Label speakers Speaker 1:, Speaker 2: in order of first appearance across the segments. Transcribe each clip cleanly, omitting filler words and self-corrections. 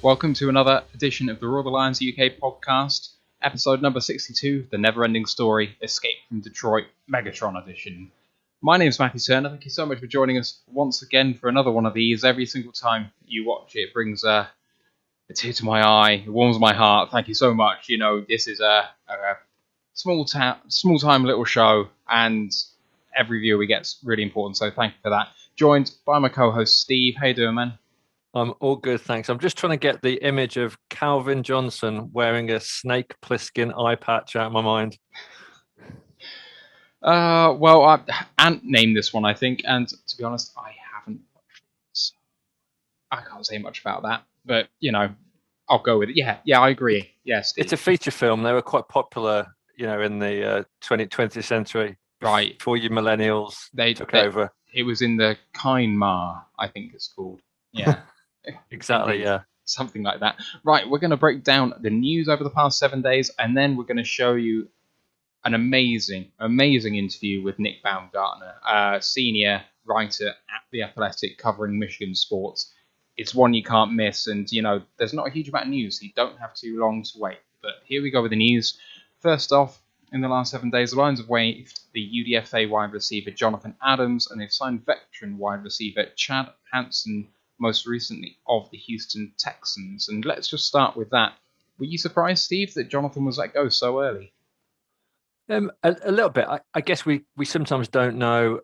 Speaker 1: Welcome to another edition of the Royal Lions UK podcast, episode number 62, The NeverEnding Story, Escape from Detroit, Megatron edition. My name is Matthew Turner. Thank you so much for joining us once again for another one of these. Every single time you watch it, it brings a tear to my eye, it warms my heart. Thank you so much. You know, this is a small-time little show, and every viewer we get is really important, so thank you for that. Joined by my co-host, Steve. How you doing, man?
Speaker 2: I'm all good, thanks. I'm just trying to get the image of Calvin Johnson wearing a Snake Plissken eye patch out of my mind.
Speaker 1: Ant named this one, I think, and to be honest, I haven't watched it, so I can't say much about that. But, you know, I'll go with it. Yeah, I agree. Yes,
Speaker 2: it's a feature film. They were quite popular, you know, in the 20th century.
Speaker 1: Right.
Speaker 2: Before you millennials took over.
Speaker 1: It was in the Kainmar, I think it's called. Yeah.
Speaker 2: Exactly,
Speaker 1: Indeed.
Speaker 2: yeah.
Speaker 1: Something like that. Right, we're going to break down the news over the past 7 days, and then we're going to show you an amazing interview with Nick Baumgardner, senior writer at The Athletic covering Michigan sports. It's one you can't miss, and, you know, there's not a huge amount of news, so you don't have too long to wait. But here we go with the news. First off, in the last 7 days, the Lions have waived the UDFA wide receiver Jonathan Adams, and they've signed veteran wide receiver Chad Hansen, most recently of the Houston Texans. And let's just start with that. Were you surprised, Steve, that Jonathan was let go so early?
Speaker 2: A little bit. I guess we sometimes don't know,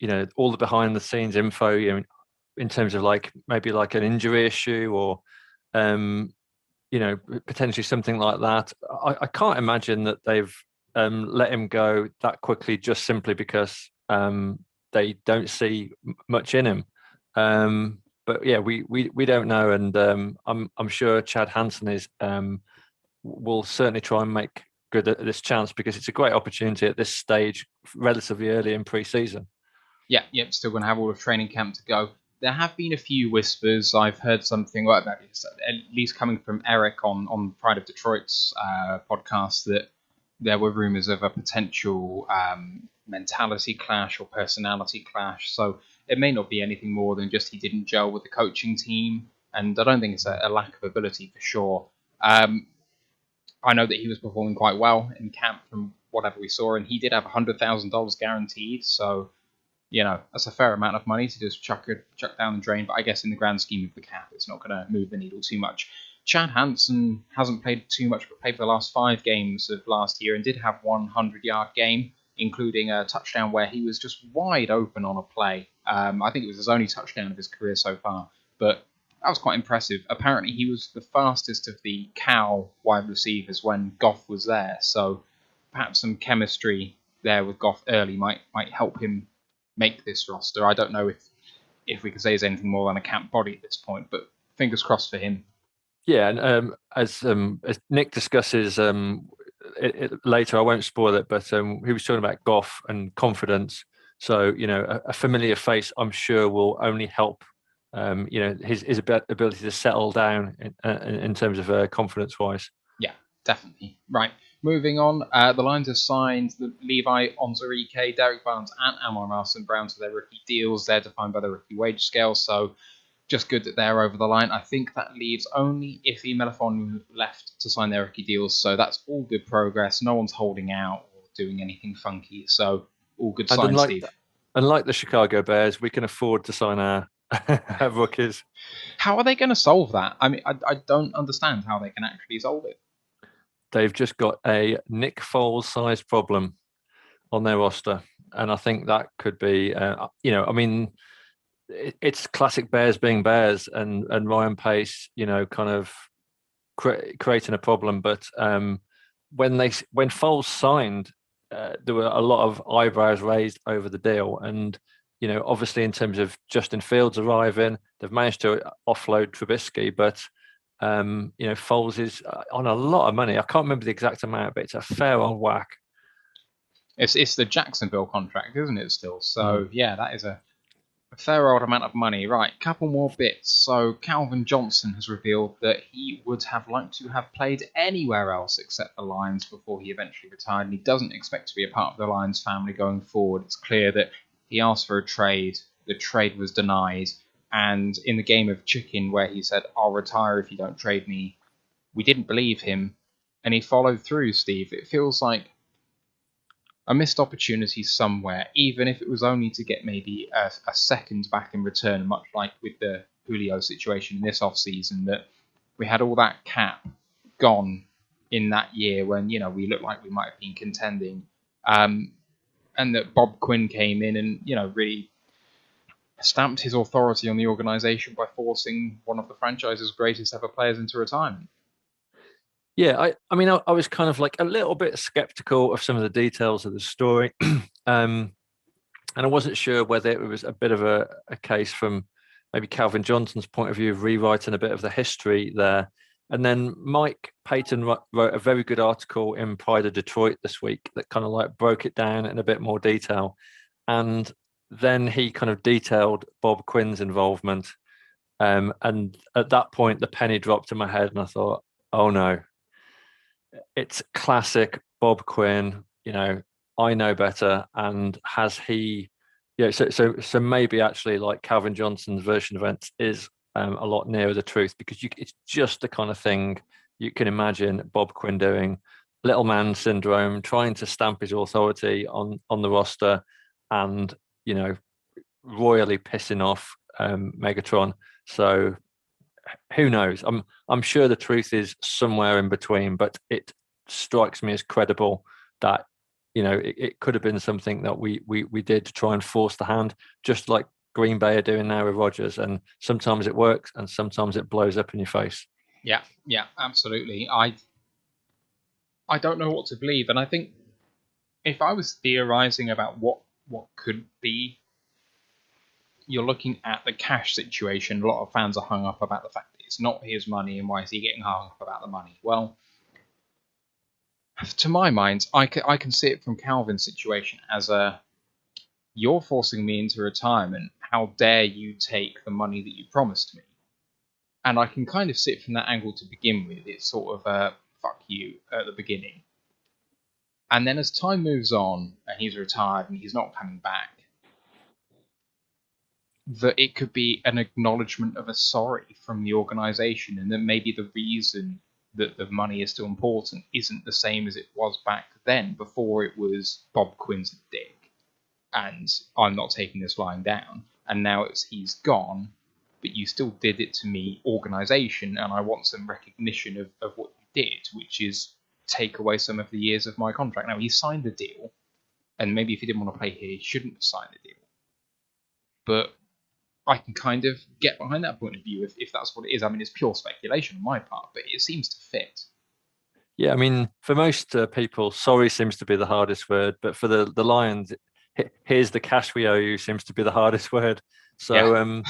Speaker 2: you know, all the behind the scenes info, you know, in terms of maybe an injury issue or, you know, potentially something like that. I can't imagine that they've let him go that quickly just simply because they don't see much in him. But yeah, we don't know, and I'm sure Chad Hansen will certainly try and make good at this chance because it's a great opportunity at this stage, relatively early in pre-season.
Speaker 1: Yeah, still going to have all of training camp to go. There have been a few whispers. I've heard something like that, at least coming from Eric on Pride of Detroit's podcast, that there were rumors of a potential mentality clash or personality clash. So it may not be anything more than just he didn't gel with the coaching team. And I don't think it's a lack of ability for sure. I know that he was performing quite well in camp from whatever we saw, and he did have $100,000 guaranteed. So, you know, that's a fair amount of money to just chuck down the drain. But I guess in the grand scheme of the cap, it's not going to move the needle too much. Chad Hansen hasn't played too much, but played for the last 5 games of last year and did have one 100-yard game, including a touchdown where he was just wide open on a play. I think it was his only touchdown of his career so far, but that was quite impressive. Apparently, he was the fastest of the Cal wide receivers when Goff was there, so perhaps some chemistry there with Goff early might help him make this roster. I don't know if we could say he's anything more than a camp body at this point, but fingers crossed for him.
Speaker 2: Yeah, and as Nick discusses later, I won't spoil it, but he was talking about Goff and confidence. So, you know, a familiar face, I'm sure, will only help, you know, his ability to settle down in terms of confidence-wise.
Speaker 1: Yeah, definitely. Right. Moving on, the Lions have signed Levi Onwuzurike, Derek Barnes, and Amon-Ra St. Brown to their rookie deals. They're defined by the rookie wage scale, so just good that they're over the line. I think that leaves only Ife Melifonwu left to sign their rookie deals, so that's all good progress. No one's holding out or doing anything funky, so all good signs, Steve.
Speaker 2: Unlike the Chicago Bears, we can afford to sign our rookies.
Speaker 1: How are they going to solve that? I mean, I don't understand how they can actually solve it.
Speaker 2: They've just got a Nick Foles-sized problem on their roster, and I think that could be, you know, I mean, it's classic Bears being Bears, and Ryan Pace, you know, kind of creating a problem. But when Foles signed, there were a lot of eyebrows raised over the deal, and you know, obviously in terms of Justin Fields arriving, they've managed to offload Trubisky, but you know, Foles is on a lot of money. I can't remember the exact amount, but it's a fair old whack.
Speaker 1: It's the Jacksonville contract, isn't it? Still, so yeah, that is a fair old amount of money. Right, couple more bits. So Calvin Johnson has revealed that he would have liked to have played anywhere else except the Lions before he eventually retired, and he doesn't expect to be a part of the Lions family going forward. It's clear that he asked for a trade. The trade was denied. And in the game of chicken, where he said, "I'll retire if you don't trade me," we didn't believe him, and he followed through, Steve. It feels like a missed opportunity somewhere, even if it was only to get maybe a second back in return, much like with the Julio situation in this off-season, that we had all that cap gone in that year when, we looked like we might have been contending. And that Bob Quinn came in and, really stamped his authority on the organization by forcing one of the franchise's greatest ever players into retirement.
Speaker 2: Yeah, I mean, I was kind of like a little bit skeptical of some of the details of the story. And I wasn't sure whether it was a bit of a case from maybe Calvin Johnson's point of view of rewriting a bit of the history there. And then Mike Payton wrote a very good article in Pride of Detroit this week that kind of like broke it down in a bit more detail. And then he kind of detailed Bob Quinn's involvement. And at that point, the penny dropped in my head, and I thought, oh no, it's classic Bob Quinn. I know better. And has he? So maybe actually like Calvin Johnson's version of events is a lot nearer the truth, because it's just the kind of thing you can imagine Bob Quinn doing. Little man syndrome, trying to stamp his authority on the roster, and royally pissing off Megatron. So who knows? I'm sure the truth is somewhere in between, but it strikes me as credible that it could have been something that we did to try and force the hand, just like Green Bay are doing now with Rodgers. And sometimes it works, and sometimes it blows up in your face.
Speaker 1: Yeah, absolutely. I don't know what to believe, and I think if I was theorizing about what could be, you're looking at the cash situation. A lot of fans are hung up about the fact that it's not his money, and why is he getting hung up about the money? Well, to my mind, I can see it from Calvin's situation as you're forcing me into retirement. How dare you take the money that you promised me? And I can kind of see it from that angle to begin with. It's sort of a fuck you at the beginning. And then as time moves on and he's retired and he's not coming back, that it could be an acknowledgement of a sorry from the organization, and that maybe the reason that the money is still important isn't the same as it was back then, before it was Bob Quinn's dick and I'm not taking this lying down, and now he's gone, but you still did it to me, organization, and I want some recognition of what you did, which is take away some of the years of my contract. Now, he signed the deal, and maybe if he didn't want to play here, he shouldn't have signed the deal. But I can kind of get behind that point of view if that's what it is. I mean, it's pure speculation on my part, but it seems to fit.
Speaker 2: Yeah, I mean, for most people, sorry seems to be the hardest word, but for the Lions, here's the cash we owe you seems to be the hardest word. So,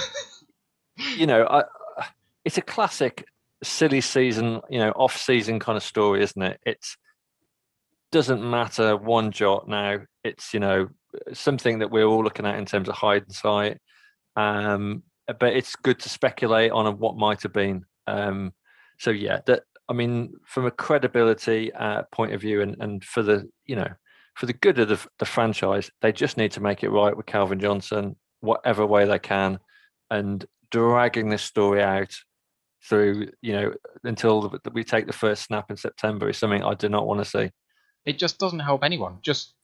Speaker 2: it's a classic silly season, off-season kind of story, isn't it? It doesn't matter one jot now. It's, something that we're all looking at in terms of hindsight. But it's good to speculate on what might have been. So yeah, I mean, from a credibility point of view, and for the for the good of the franchise, they just need to make it right with Calvin Johnson, whatever way they can, and dragging this story out through until we take the first snap in September is something I do not want to see.
Speaker 1: It just doesn't help anyone. Just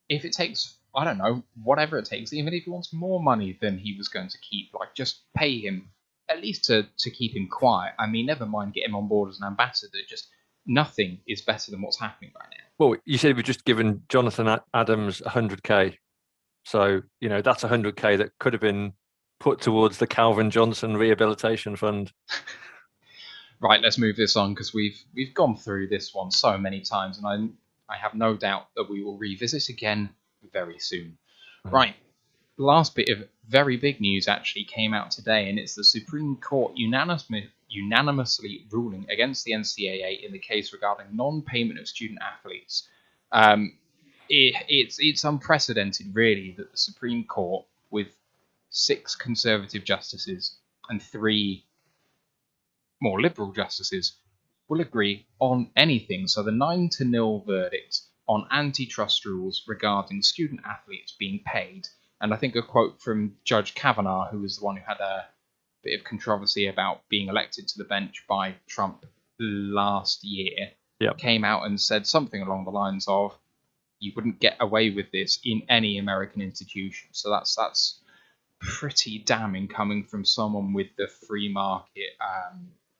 Speaker 1: if it takes, I don't know, whatever it takes, even if he wants more money than he was going to keep, like, just pay him at least to keep him quiet. I mean, never mind get him on board as an ambassador. Just nothing is better than what's happening right now.
Speaker 2: Well, you said we've just given Jonathan Adams 100K. So, that's 100K that could have been put towards the Calvin Johnson Rehabilitation Fund.
Speaker 1: Right, let's move this on, because we've gone through this one so many times, and I have no doubt that we will revisit again very soon. Mm-hmm. Right, the last bit of very big news actually came out today, and it's the Supreme Court unanimously ruling against the NCAA in the case regarding non-payment of student athletes. It's unprecedented, really, that the Supreme Court, with 6 conservative justices and 3 more liberal justices, will agree on anything. So the 9-0 verdict on antitrust rules regarding student athletes being paid And I think a quote from Judge Kavanaugh, who was the one who had a bit of controversy about being elected to the bench by Trump last year, came out and said something along the lines of, "You wouldn't get away with this in any American institution." So that's pretty damning coming from someone with the free market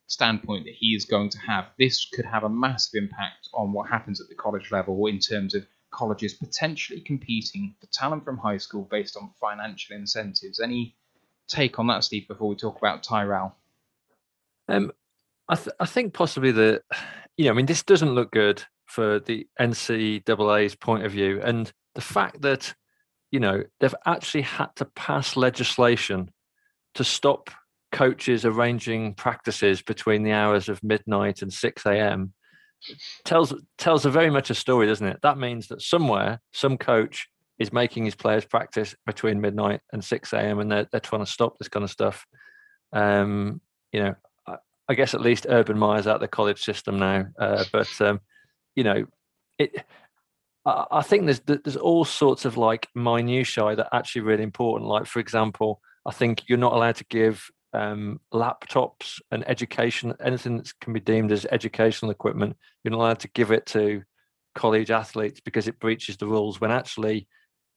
Speaker 1: standpoint that he is going to have. This could have a massive impact on what happens at the college level in terms of colleges potentially competing for talent from high school based on financial incentives. Any take on that, Steve, before we talk about Tyrell?
Speaker 2: I think possibly that, I mean, this doesn't look good for the NCAA's point of view. And the fact that, they've actually had to pass legislation to stop coaches arranging practices between the hours of midnight and 6 a.m. tells a very much a story, doesn't it? That means that somewhere, some coach is making his players practice between midnight and 6 a.m. and they're trying to stop this kind of stuff. I guess at least Urban Meyer's out of the college system now, I think there's all sorts of like minutiae that are actually really important. Like, for example, I think you're not allowed to give laptops and anything that can be deemed as educational equipment. You're not allowed to give it to college athletes because it breaches the rules, when actually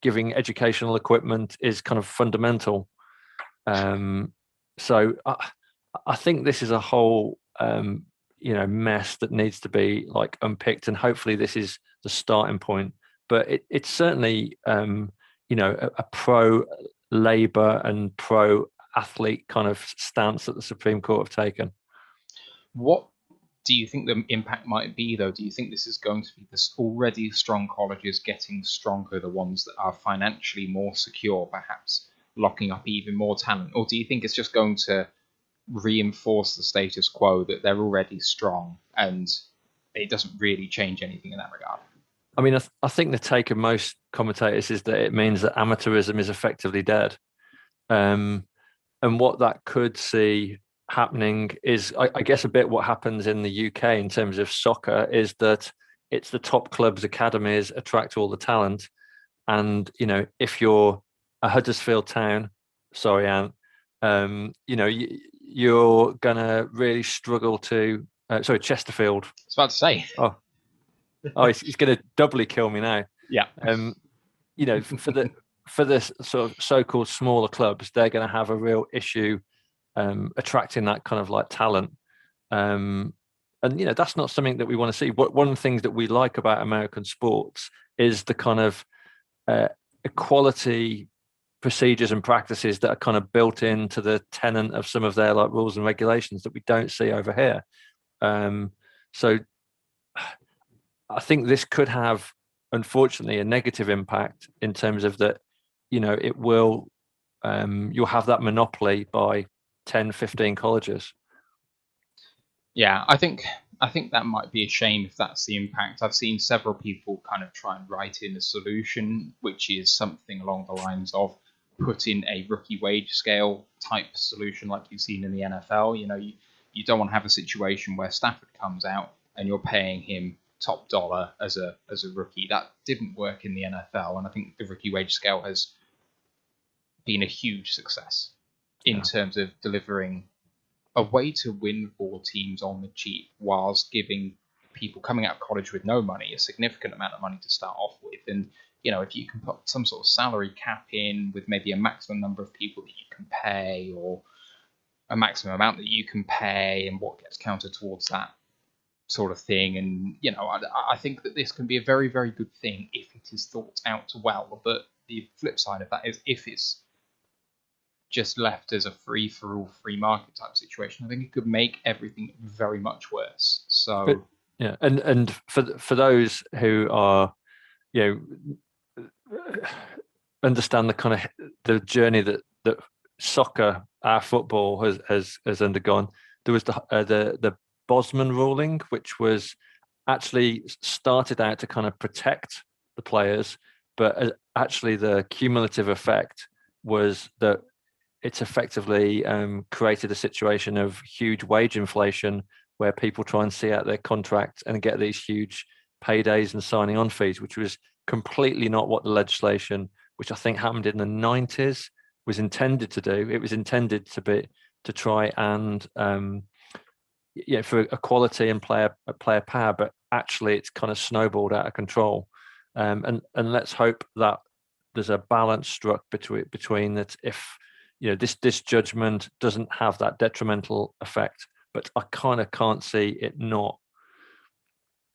Speaker 2: giving educational equipment is kind of fundamental. So I think this is a whole mess that needs to be like unpicked, and hopefully this is the starting point. But it's certainly a pro labor and pro athlete kind of stance that the Supreme Court have taken.
Speaker 1: What do you think the impact might be, though? Do you think this is going to be this already strong colleges getting stronger, the ones that are financially more secure, perhaps locking up even more talent? Or do you think it's just going to reinforce the status quo that they're already strong and it doesn't really change anything in that regard?
Speaker 2: I mean, I think the take of most commentators is that it means that amateurism is effectively dead. And what that could see happening is, I guess, a bit what happens in the UK in terms of soccer, is that it's the top clubs' academies attract all the talent. And, if you're a Huddersfield Town, sorry, Anne, you're going to really struggle to, Chesterfield.
Speaker 1: I was about to say.
Speaker 2: Oh, he's going to doubly kill me now.
Speaker 1: Yeah.
Speaker 2: For the sort of so-called smaller clubs, they're going to have a real issue attracting that kind of like talent. And that's not something that we want to see. One of the things that we like about American sports is the kind of equality procedures and practices that are kind of built into the tenet of some of their like rules and regulations that we don't see over here. So I think this could have, unfortunately, a negative impact in terms of that, it will, you'll have that monopoly by 10, 15 colleges.
Speaker 1: Yeah, I think that might be a shame if that's the impact. I've seen several people kind of try and write in a solution, which is something along the lines of put in a rookie wage scale type solution like you've seen in the NFL. You don't want to have a situation where Stafford comes out and you're paying him top dollar as a rookie. That didn't work in the NFL, and I think the rookie wage scale has been a huge success in terms of delivering a way to win for teams on the cheap, whilst giving people coming out of college with no money a significant amount of money to start off with. And if you can put some sort of salary cap in with maybe a maximum number of people that you can pay, or a maximum amount that you can pay, and what gets counted towards that sort of thing. And I think that this can be a very, very good thing if it is thought out well. But the flip side of that is, if it's just left as a free-for-all, free market type situation, I think it could make everything very much worse. So
Speaker 2: and for those who are understand the kind of the journey that soccer, our football has undergone, there was the Bosman ruling, which was actually started out to kind of protect the players, but actually the cumulative effect was that it's effectively created a situation of huge wage inflation, where people try and see out their contract and get these huge paydays and signing on fees, which was completely not what the legislation which I think happened in the 90s, was intended to do. It was intended to try and for equality and player power, but actually it's kind of snowballed out of control. And let's hope that there's a balance struck between that. If this judgment doesn't have that detrimental effect, but I kind of can't see it not.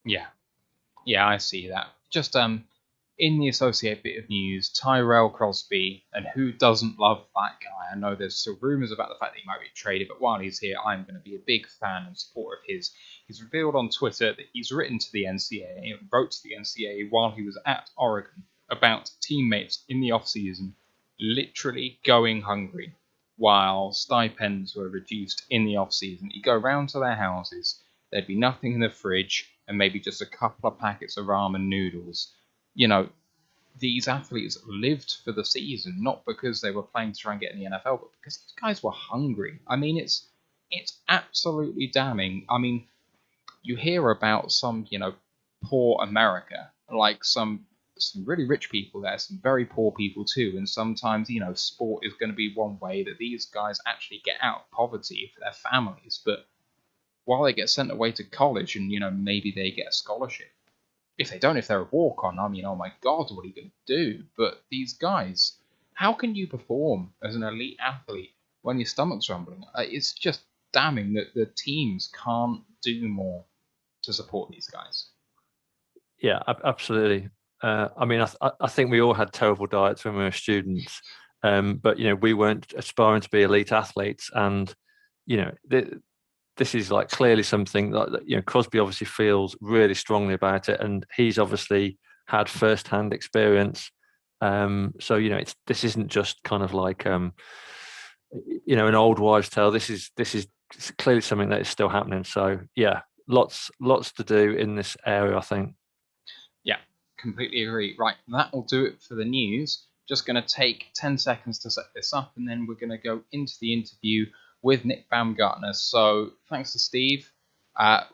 Speaker 1: Yeah, I see that. Just in the associated bit of news, Tyrell Crosby, and who doesn't love that guy? I know there's still rumours about the fact that he might be traded, but while he's here, I'm going to be a big fan and supporter of his. He's revealed on Twitter that he's written to the NCAA, wrote to the NCAA while he was at Oregon about teammates in the off-season literally going hungry while stipends were reduced in the off-season. He'd go round to their houses, there'd be nothing in the fridge, and maybe just a couple of packets of ramen noodles. These athletes lived for the season, not because they were playing to try and get in the NFL, but because these guys were hungry. I mean, it's absolutely damning. I mean, you hear about some, poor America, like some really rich people there, some very poor people too, and sometimes, sport is going to be one way that these guys actually get out of poverty for their families, but while they get sent away to college and, maybe they get a scholarship, if they don't, if they're a walk-on, I mean, oh my God, what are you going to do? But these guys, how can you perform as an elite athlete when your stomach's rumbling? It's just damning that the teams can't do more to support these guys.
Speaker 2: Yeah, absolutely. I mean, I think we all had terrible diets when we were students, but we weren't aspiring to be elite athletes, and this is like clearly something that Crosby obviously feels really strongly about it, and he's obviously had first-hand experience. So this isn't just kind of like an old wives' tale. This is clearly something that is still happening. So yeah, lots to do in this area, I think.
Speaker 1: Yeah, completely agree. Right, that will do it for the news. Just going to take 10 seconds to set this up, and then we're going to go into the interview with Nick Baumgardner. So thanks to Steve.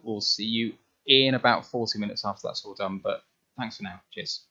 Speaker 1: We'll see you in about 40 minutes after that's all done, but thanks for now. Cheers.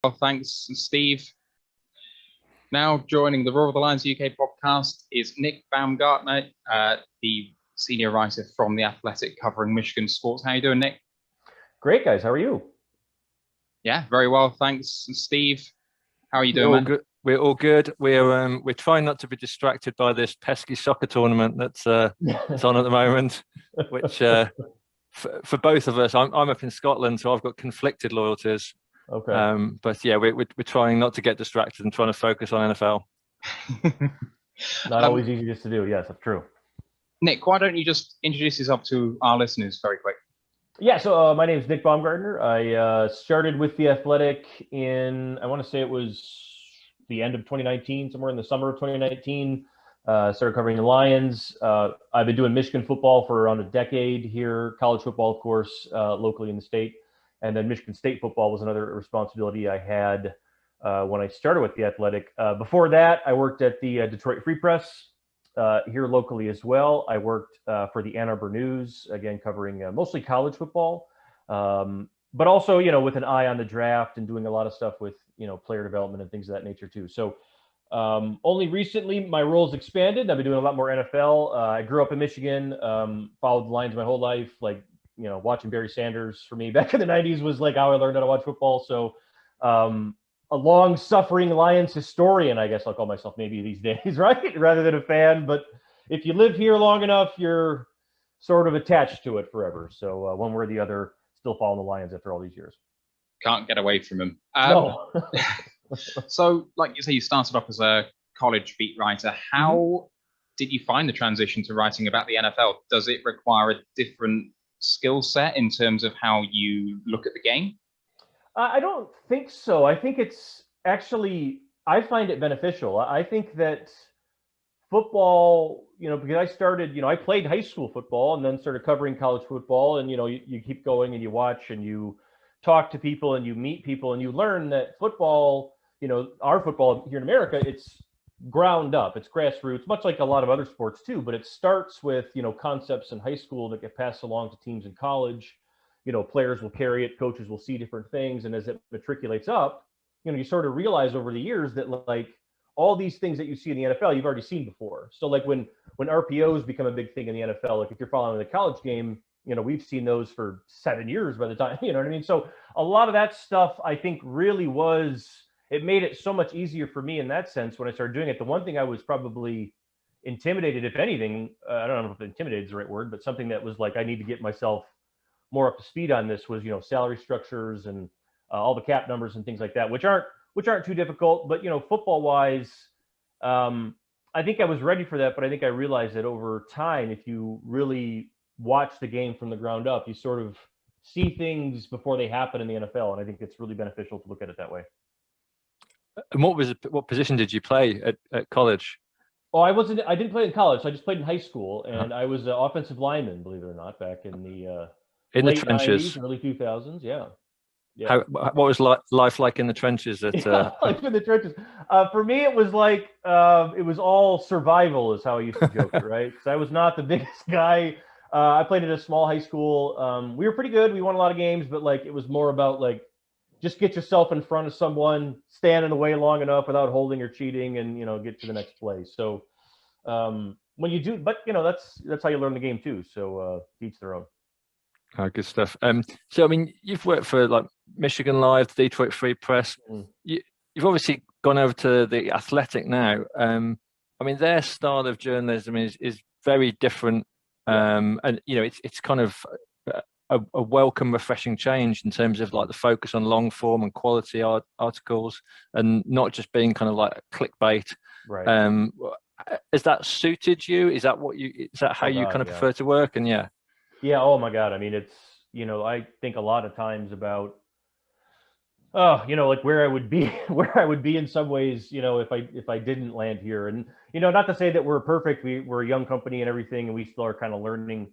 Speaker 1: Well, thanks, Steve. Now joining the Roar of the Lions UK podcast is Nick Baumgardner, the senior writer from The Athletic covering Michigan sports. How are you doing, Nick?
Speaker 3: Great, guys. How are you?
Speaker 1: Yeah, very well, thanks. Steve, how are you doing, man?
Speaker 2: Good. We're all good. We're trying not to be distracted by this pesky soccer tournament that's on at the moment, which for both of us, I'm up in Scotland, so I've got conflicted loyalties.
Speaker 3: Okay.
Speaker 2: But yeah, we're trying not to get distracted and trying to focus on NFL.
Speaker 3: Not always easy just to do. Yes, that's true.
Speaker 1: Nick, why don't you just introduce yourself to our listeners very quick?
Speaker 3: Yeah, so my name is Nick Baumgardner. I started with The Athletic in, I want to say it was the end of 2019, somewhere in the summer of 2019. Started covering the Lions. I've been doing Michigan football for around a decade here, college football, of course, locally in the state. And then Michigan State football was another responsibility I had when I started with The Athletic. Before that, I worked at the Detroit Free Press here locally as well. I worked for the Ann Arbor News, again, covering mostly college football, but also, with an eye on the draft and doing a lot of stuff with, player development and things of that nature too. So Only recently, my role's expanded. I've been doing a lot more NFL. I grew up in Michigan, followed the Lions my whole life. Like, watching Barry Sanders for me back in the 90s was like how I learned how to watch football. So a long-suffering Lions historian, I guess I'll call myself maybe these days, right? Rather than a fan. But if you live here long enough, you're sort of attached to it forever. So one way or the other, still following the Lions after all these years.
Speaker 1: Can't get away from them.
Speaker 3: No.
Speaker 1: So, like you say, you started off as a college beat writer. How did you find the transition to writing about the NFL? Does it require a different skill set in terms of how you look at the game?
Speaker 3: I don't think so. I think it's actually, I find it beneficial. I think that football, because I started, I played high school football and then started covering college football. And, you keep going and you watch and you talk to people and you meet people and you learn that football, our football here in America, it's ground up, it's grassroots, much like a lot of other sports too, but it starts with, concepts in high school that get passed along to teams in college. Players will carry it, coaches will see different things. And as it matriculates up, you sort of realize over the years that like all these things that you see in the NFL, you've already seen before. So like when RPOs become a big thing in the NFL, like if you're following the college game, we've seen those for 7 years by the time, you know what I mean? So a lot of that stuff, I think really it made it so much easier for me in that sense when I started doing it. The one thing I was probably intimidated, if anything, I don't know if intimidated is the right word, but something that was like, I need to get myself more up to speed on this was, salary structures and all the cap numbers and things like that, which aren't too difficult, but, football wise, I think I was ready for that, but I think I realized that over time, if you really watch the game from the ground up, you sort of see things before they happen in the NFL. And I think it's really beneficial to look at it that way.
Speaker 2: And what position did you play at college?
Speaker 3: Oh, I didn't play in college. I just played in high school, and I was an offensive lineman, believe it or not, back in the late
Speaker 2: trenches,
Speaker 3: 90s, early 2000s. Yeah.
Speaker 2: What was life like in the trenches?
Speaker 3: Life in the trenches. For me, it was like it was all survival, is how I used to joke it, right? Because I was not the biggest guy. I played at a small high school. We were pretty good. We won a lot of games, but like it was more about like just get yourself in front of someone, stand in the way long enough without holding or cheating, and get to the next play. So when you do, but that's how you learn the game too. So each their own.
Speaker 2: Oh, good stuff. So I mean, you've worked for like Michigan Live, the Detroit Free Press. You've obviously gone over to the Athletic now. I mean, their style of journalism is very different, and it's kind of a welcome, refreshing change in terms of like the focus on long form and quality articles, and not just being kind of like clickbait.
Speaker 3: Right.
Speaker 2: Has that suited you? Is that how you kind of prefer to work? And yeah.
Speaker 3: Oh my God. I mean, it's, I think a lot of times about, like where I would be in some ways, if I didn't land here. And, not to say that we're perfect. We're a young company and everything, and we still are kind of learning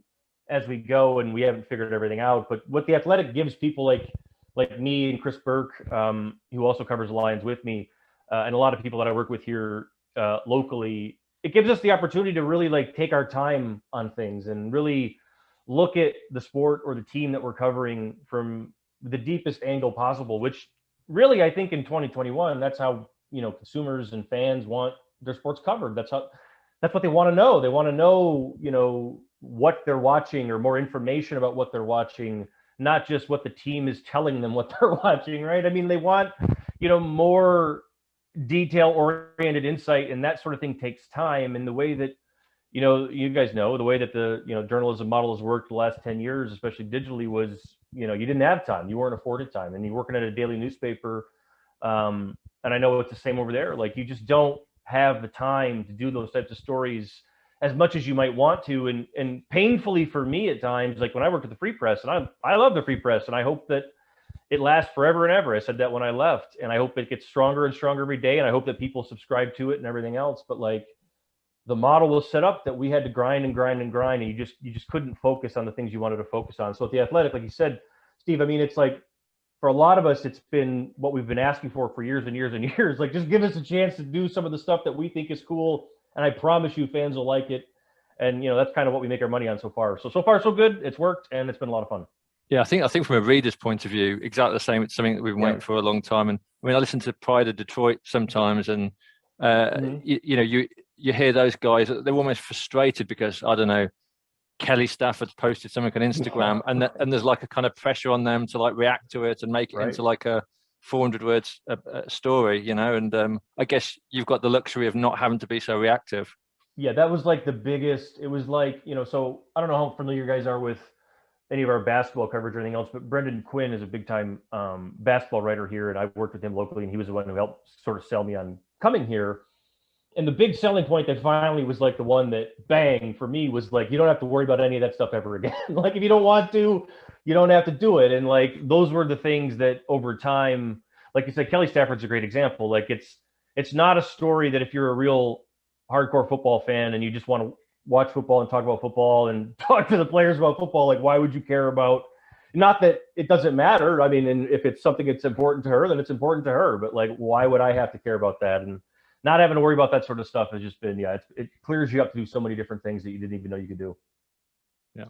Speaker 3: as we go, and we haven't figured everything out. But what the Athletic gives people like me and Chris Burke, who also covers the Lions with me, and a lot of people that I work with here locally, it gives us the opportunity to really like take our time on things and really look at the sport or the team that we're covering from the deepest angle possible, which really, I think in 2021, that's how, consumers and fans want their sports covered. That's what they want to know. They want to know, what they're watching or more information about what they're watching, not just what the team is telling them what they're watching, right? I mean, they want, more detail-oriented insight, and that sort of thing takes time. And the way that, you guys know, the way that the, journalism model has worked the last 10 years, especially digitally, was, you didn't have time. You weren't afforded time. And you're working at a daily newspaper. And I know it's the same over there. Like, you just don't have the time to do those types of stories as much as you might want to. And painfully for me at times, like when I worked at the Free Press, and I love the Free Press, and I hope that it lasts forever and ever. I said that when I left, and I hope it gets stronger and stronger every day. And I hope that people subscribe to it and everything else. But like, the model was set up that we had to grind and grind and grind, and you just couldn't focus on the things you wanted to focus on. So at the Athletic, like you said, Steve, I mean, it's like for a lot of us, it's been what we've been asking for years and years and years. Like, just give us a chance to do some of the stuff that we think is cool, and I promise you, fans will like it. And that's kind of what we make our money on so far. So far so good. It's worked, and it's been a lot of fun.
Speaker 2: Yeah, I think from a reader's point of view, exactly the same. It's something that we've been waiting for a long time. And I mean, I listen to Pride of Detroit sometimes, and You hear those guys, they're almost frustrated because, I don't know, Kelly Stafford's posted something on Instagram, and there's like a kind of pressure on them to like react to it and make it into like a 400 words story, and I guess you've got the luxury of not having to be so reactive.
Speaker 3: Yeah, that was like the biggest. It was like, so I don't know how familiar you guys are with any of our basketball coverage or anything else, but Brendan Quinn is a big time basketball writer here, and I worked with him locally, and he was the one who helped sort of sell me on coming here. And the big selling point that finally was like the one that bang for me was like, you don't have to worry about any of that stuff ever again. Like, if you don't want to, you don't have to do it. And like, those were the things that over time, like you said, Kelly Stafford's a great example. Like, it's not a story that if you're a real hardcore football fan and you just want to watch football and talk about football and talk to the players about football, like, why would you care about, not that it doesn't matter. I mean, and if it's something that's important to her, then it's important to her, but like, why would I have to care about that? And not having to worry about that sort of stuff has just been, it clears you up to do so many different things that you didn't even know you could do.
Speaker 2: Yeah.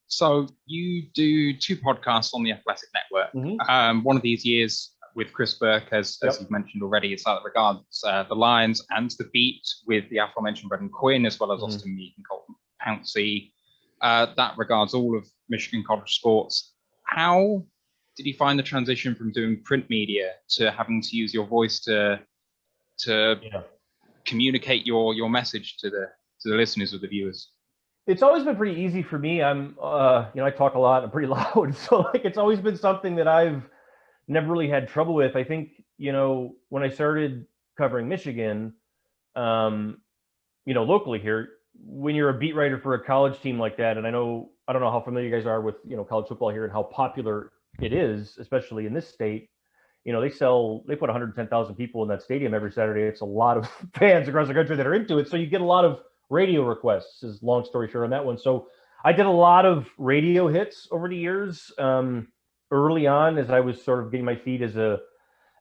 Speaker 1: So you do 2 podcasts on the Athletic Network.
Speaker 3: Mm-hmm.
Speaker 1: One of these years with Chris Burke, as you've mentioned already, is that regards the Lions and the Beat with the aforementioned Brendan Quinn, as well as Austin Meade and Colton Pouncey. That regards all of Michigan college sports. How did you find the transition from doing print media to having to use your voice to communicate your message to the listeners or the viewers?
Speaker 3: It's always been pretty easy for me. I'm I talk a lot, I'm pretty loud, so like it's always been something that I've never really had trouble with. I think when I started covering Michigan, locally here, when you're a beat writer for a college team like that, and I don't know how familiar you guys are with college football here and how popular it is, especially in this state. They put 110,000 people in that stadium every Saturday. It's a lot of fans across the country that are into it. So you get a lot of radio requests, is long story short on that one. So I did a lot of radio hits over the years, early on, as I was sort of getting my feet as a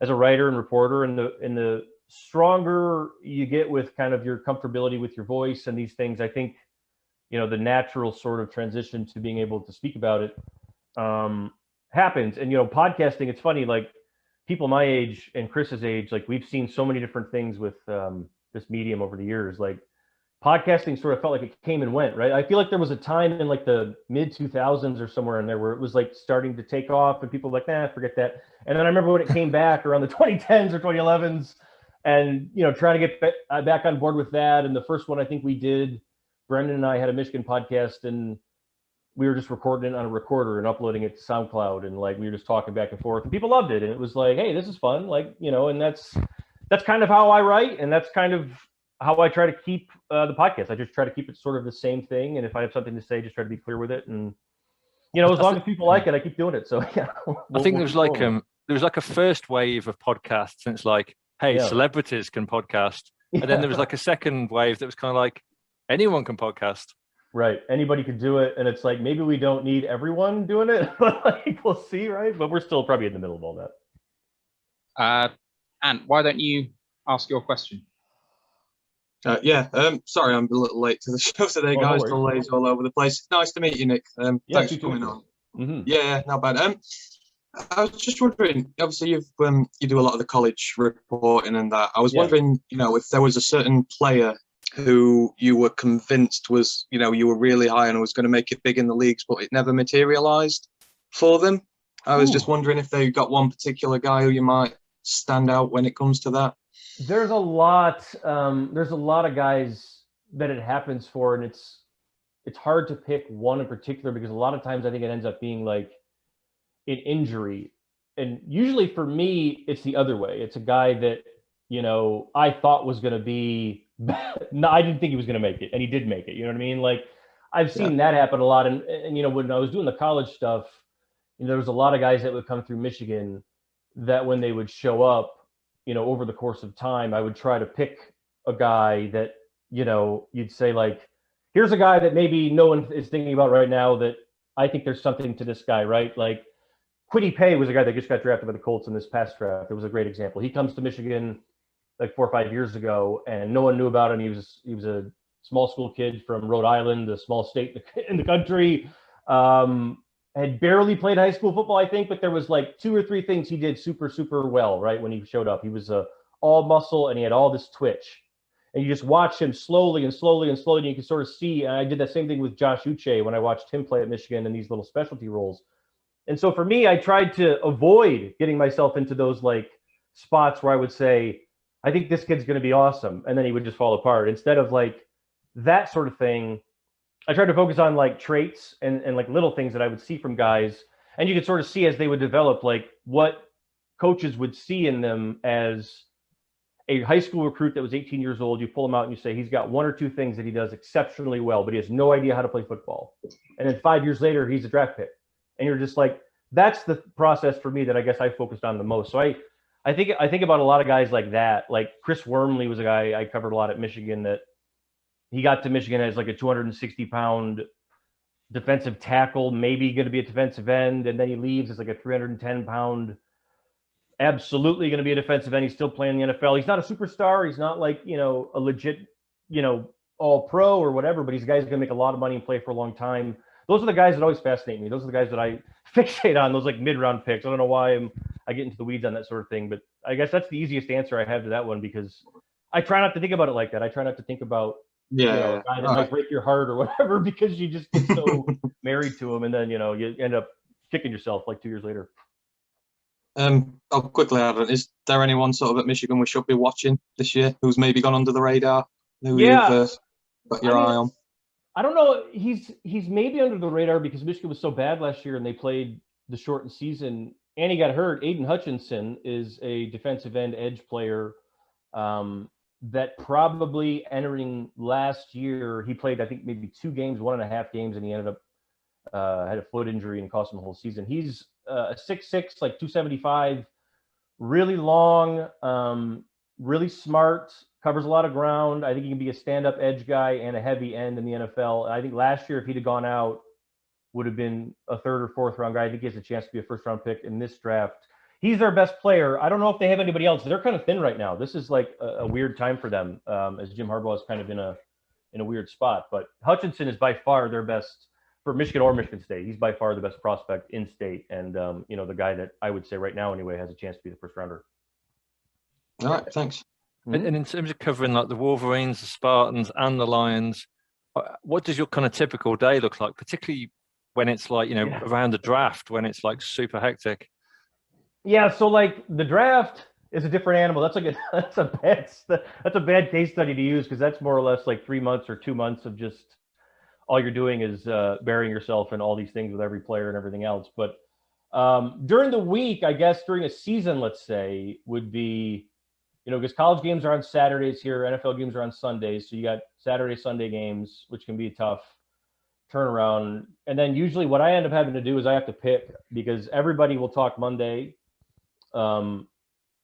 Speaker 3: writer and reporter. And the stronger you get with kind of your comfortability with your voice and these things, I think, the natural sort of transition to being able to speak about it happens. And, podcasting, it's funny, like, people my age and Chris's age, like, we've seen so many different things with this medium over the years. Like, podcasting sort of felt like it came and went, right? I feel like there was a time in like the mid 2000s or somewhere in there where it was like starting to take off and people were like, forget that. And then I remember when it came back around the 2010s or 2011s and, trying to get back on board with that. And the first one I think we did, Brendan and I had a Michigan podcast, and we were just recording it on a recorder and uploading it to SoundCloud, and like we were just talking back and forth, and people loved it, and it was like, hey, this is fun, like, and that's kind of how I write, and that's kind of how I try to keep the podcast. I just try to keep it sort of the same thing, and if I have something to say, just try to be clear with it, and as long as people like it, I keep doing it. So yeah,
Speaker 2: I think there was like a first wave of podcasts, and it's like, hey, celebrities can podcast, and then there was like a second wave that was kind of like anyone can podcast.
Speaker 3: Right. Anybody could do it. And it's like, maybe we don't need everyone doing it, but like, we'll see, right? But we're still probably in the middle of all
Speaker 1: that. Ant, why don't you ask your question?
Speaker 4: Sorry, I'm a little late to the show today, guys. Delays all over the place. Nice to meet you, Nick. Thanks for coming on.
Speaker 3: Mm-hmm.
Speaker 4: Yeah, not bad. I was just wondering, obviously you do a lot of the college reporting and that. I was wondering, if there was a certain player who you were convinced was, you were really high and was going to make it big in the leagues, but it never materialized for them. I was just wondering if they got one particular guy who you might stand out when it comes to that.
Speaker 3: There's a lot of guys that it happens for, and it's hard to pick one in particular, because a lot of times I think it ends up being like an injury. And usually for me, it's the other way. It's a guy that, I thought was going to be, no, I didn't think he was going to make it, and he did make it. You know what I mean? Like, I've seen that happen a lot. And when I was doing the college stuff, there was a lot of guys that would come through Michigan that when they would show up, over the course of time, I would try to pick a guy that, you'd say like, here's a guy that maybe no one is thinking about right now that I think there's something to this guy, right? Like, Kwity Paye was a guy that just got drafted by the Colts in this past draft. It was a great example. He comes to Michigan like 4 or 5 years ago, and no one knew about him. He was a small school kid from Rhode Island, a small state in the country. Had barely played high school football, I think, but there was like 2 or 3 things he did super, super well, right? When he showed up, he was a all muscle and he had all this twitch. And you just watch him slowly and slowly and slowly, and you can sort of see. And I did that same thing with Josh Uche when I watched him play at Michigan in these little specialty roles. And so for me, I tried to avoid getting myself into those like spots where I would say, I think this kid's going to be awesome. And then he would just fall apart. Instead of like that sort of thing, I tried to focus on like traits and like little things that I would see from guys. And you could sort of see as they would develop, like what coaches would see in them as a high school recruit that was 18 years old. You pull him out and you say, he's got one or two things that he does exceptionally well, but he has no idea how to play football. And then 5 years later, he's a draft pick. And you're just like, that's the process for me that I guess I focused on the most. So I think about a lot of guys like that. Like Chris Wormley was a guy I covered a lot at Michigan, that he got to Michigan as like a 260-pound defensive tackle, maybe going to be a defensive end. And then he leaves as like a 310-pound, absolutely going to be a defensive end. He's still playing in the NFL. He's not a superstar. He's not like, a legit, all pro or whatever, but he's a guy who's going to make a lot of money and play for a long time. Those are the guys that always fascinate me. Those are the guys that I fixate on, those like mid-round picks. I don't know why I get into the weeds on that sort of thing, but I guess that's the easiest answer I have to that one, because I try not to think about it like that. I try not to think about a guy that might break your heart or whatever, because you just get so married to him, and then you end up kicking yourself like 2 years later.
Speaker 4: I'll quickly add on, is there anyone sort of at Michigan we should be watching this year who's maybe gone under the radar, who you've got your eye on?
Speaker 3: I don't know. He's maybe under the radar because Michigan was so bad last year and they played the shortened season and he got hurt. Aiden Hutchinson is a defensive end edge player that probably entering last year, he played, I think, maybe 2 games, 1.5 games, and he ended up had a foot injury and cost him the whole season. He's a 6'6", like 275, really long, really smart, covers a lot of ground. I think he can be a stand-up edge guy and a heavy end in the NFL. I think last year, if he'd have gone out, would have been a 3rd or 4th round guy. I think he has a chance to be a 1st-round pick in this draft. He's their best player. I don't know if they have anybody else. They're kind of thin right now. This is like a weird time for them, as Jim Harbaugh is kind of in a weird spot. But Hutchinson is by far their best for Michigan or Michigan State. He's by far the best prospect in state, and the guy that I would say right now anyway has a chance to be the 1st rounder.
Speaker 4: All right, thanks.
Speaker 2: And in terms of covering like the Wolverines, the Spartans, and the Lions, what does your kind of typical day look like, particularly when it's like around the draft, when it's like super hectic?
Speaker 3: Yeah, so like the draft is a different animal. That's a bad case study to use, because that's more or less like 3 months or 2 months of just all you're doing is burying yourself in all these things with every player and everything else. But during the week, I guess during a season, let's say, would be, because college games are on Saturdays here, NFL games are on Sundays. So you got Saturday, Sunday games, which can be a tough turnaround. And then usually what I end up having to do is I have to pick, because everybody will talk Monday.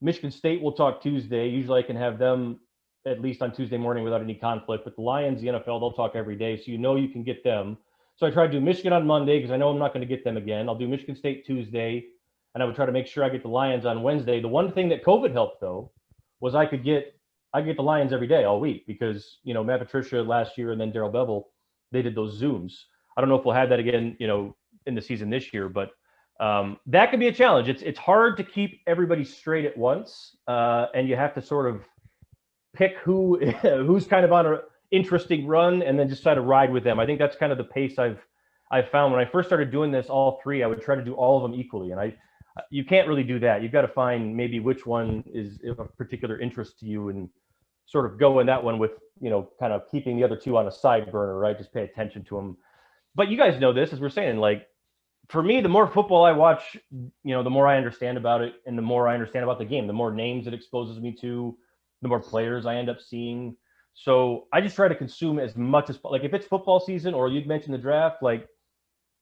Speaker 3: Michigan State will talk Tuesday. Usually I can have them at least on Tuesday morning without any conflict. But the Lions, the NFL, they'll talk every day. So you can get them. So I try to do Michigan on Monday because I know I'm not going to get them again. I'll do Michigan State Tuesday. And I would try to make sure I get the Lions on Wednesday. The one thing that COVID helped, though, was I could get the Lions every day all week, because Matt Patricia last year and then Darrell Bevel, they did those Zooms. I don't know if we'll have that again in the season this year, but that could be a challenge. It's hard to keep everybody straight at once, and you have to sort of pick who's kind of on an interesting run and then just try to ride with them. I think that's kind of the pace I've found. When I first started doing this, all 3, I would try to do all of them equally, and you can't really do that. You've got to find maybe which one is of particular interest to you and sort of go in that one with, kind of keeping the other 2 on a side burner, right? Just pay attention to them. But you guys know this, as we're saying, like, for me, the more football I watch, the more I understand about it, and the more I understand about the game, the more names it exposes me to, the more players I end up seeing. So I just try to consume as much as, like, if it's football season or you'd mentioned the draft, like,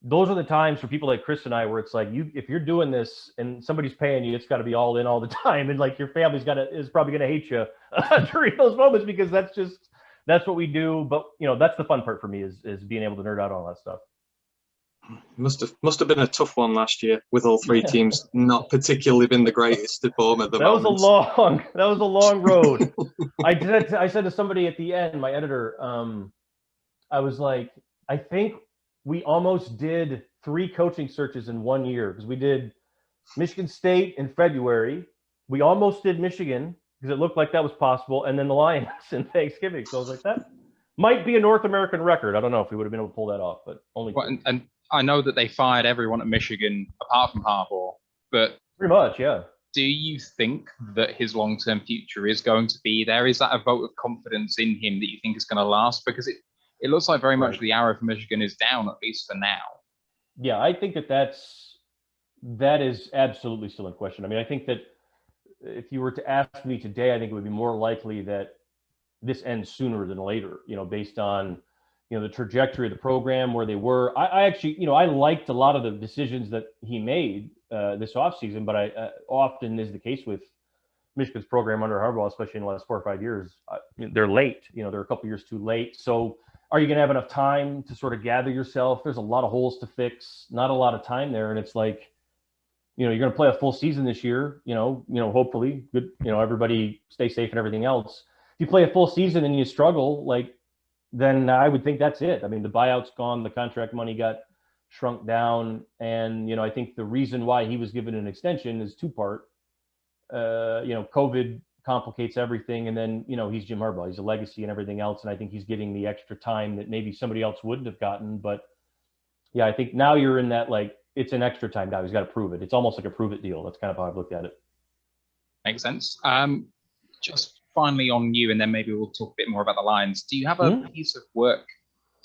Speaker 3: those are the times for people like Chris and I where it's like, if you're doing this and somebody's paying you, it's got to be all in all the time. And like your family's is probably going to hate you during those moments, because that's what we do. But that's the fun part for me is being able to nerd out on all that stuff.
Speaker 4: Must have been a tough one last year with all 3 teams not particularly been the greatest at home at the moment.
Speaker 3: That was a long road. I said to somebody at the end, my editor, I was like, I think we almost did 3 coaching searches in 1 year, because we did Michigan State in February. We almost did Michigan because it looked like that was possible, and then the Lions in Thanksgiving. So I was like, that might be a North American record. I don't know if we would have been able to pull that off, but only.
Speaker 1: Well, and I know that they fired everyone at Michigan apart from Harbaugh, but
Speaker 3: pretty much, yeah.
Speaker 1: do you think that his long-term future is going to be there? Is that a vote of confidence in him that you think is going to last? Because it looks like very much the arrow for Michigan is down, at least for now.
Speaker 3: Yeah, I think that is absolutely still in question. I mean, I think that if you were to ask me today, I think it would be more likely that this ends sooner than later, based on, the trajectory of the program, where they were. I actually, I liked a lot of the decisions that he made this offseason, but I often is the case with Michigan's program under Harbaugh, especially in the last 4 or 5 years. They're late, they're a couple years too late. So are you going to have enough time to sort of gather yourself? There's a lot of holes to fix, not a lot of time there. And it's like, you're going to play a full season this year, hopefully good, everybody stay safe and everything else. If you play a full season and you struggle, then I would think that's it. I mean, the buyout's gone, the contract money got shrunk down. And, I think the reason why he was given an extension is two-part. COVID complicates everything. And then, he's Jim Harbaugh, he's a legacy and everything else. And I think he's getting the extra time that maybe somebody else wouldn't have gotten. But yeah, I think now you're in that, it's an extra time now. He's got to prove it. It's almost like a prove it deal. That's kind of how I've looked at it.
Speaker 1: Makes sense. Just finally on you, and then maybe we'll talk a bit more about the Lions. Do you have a piece of work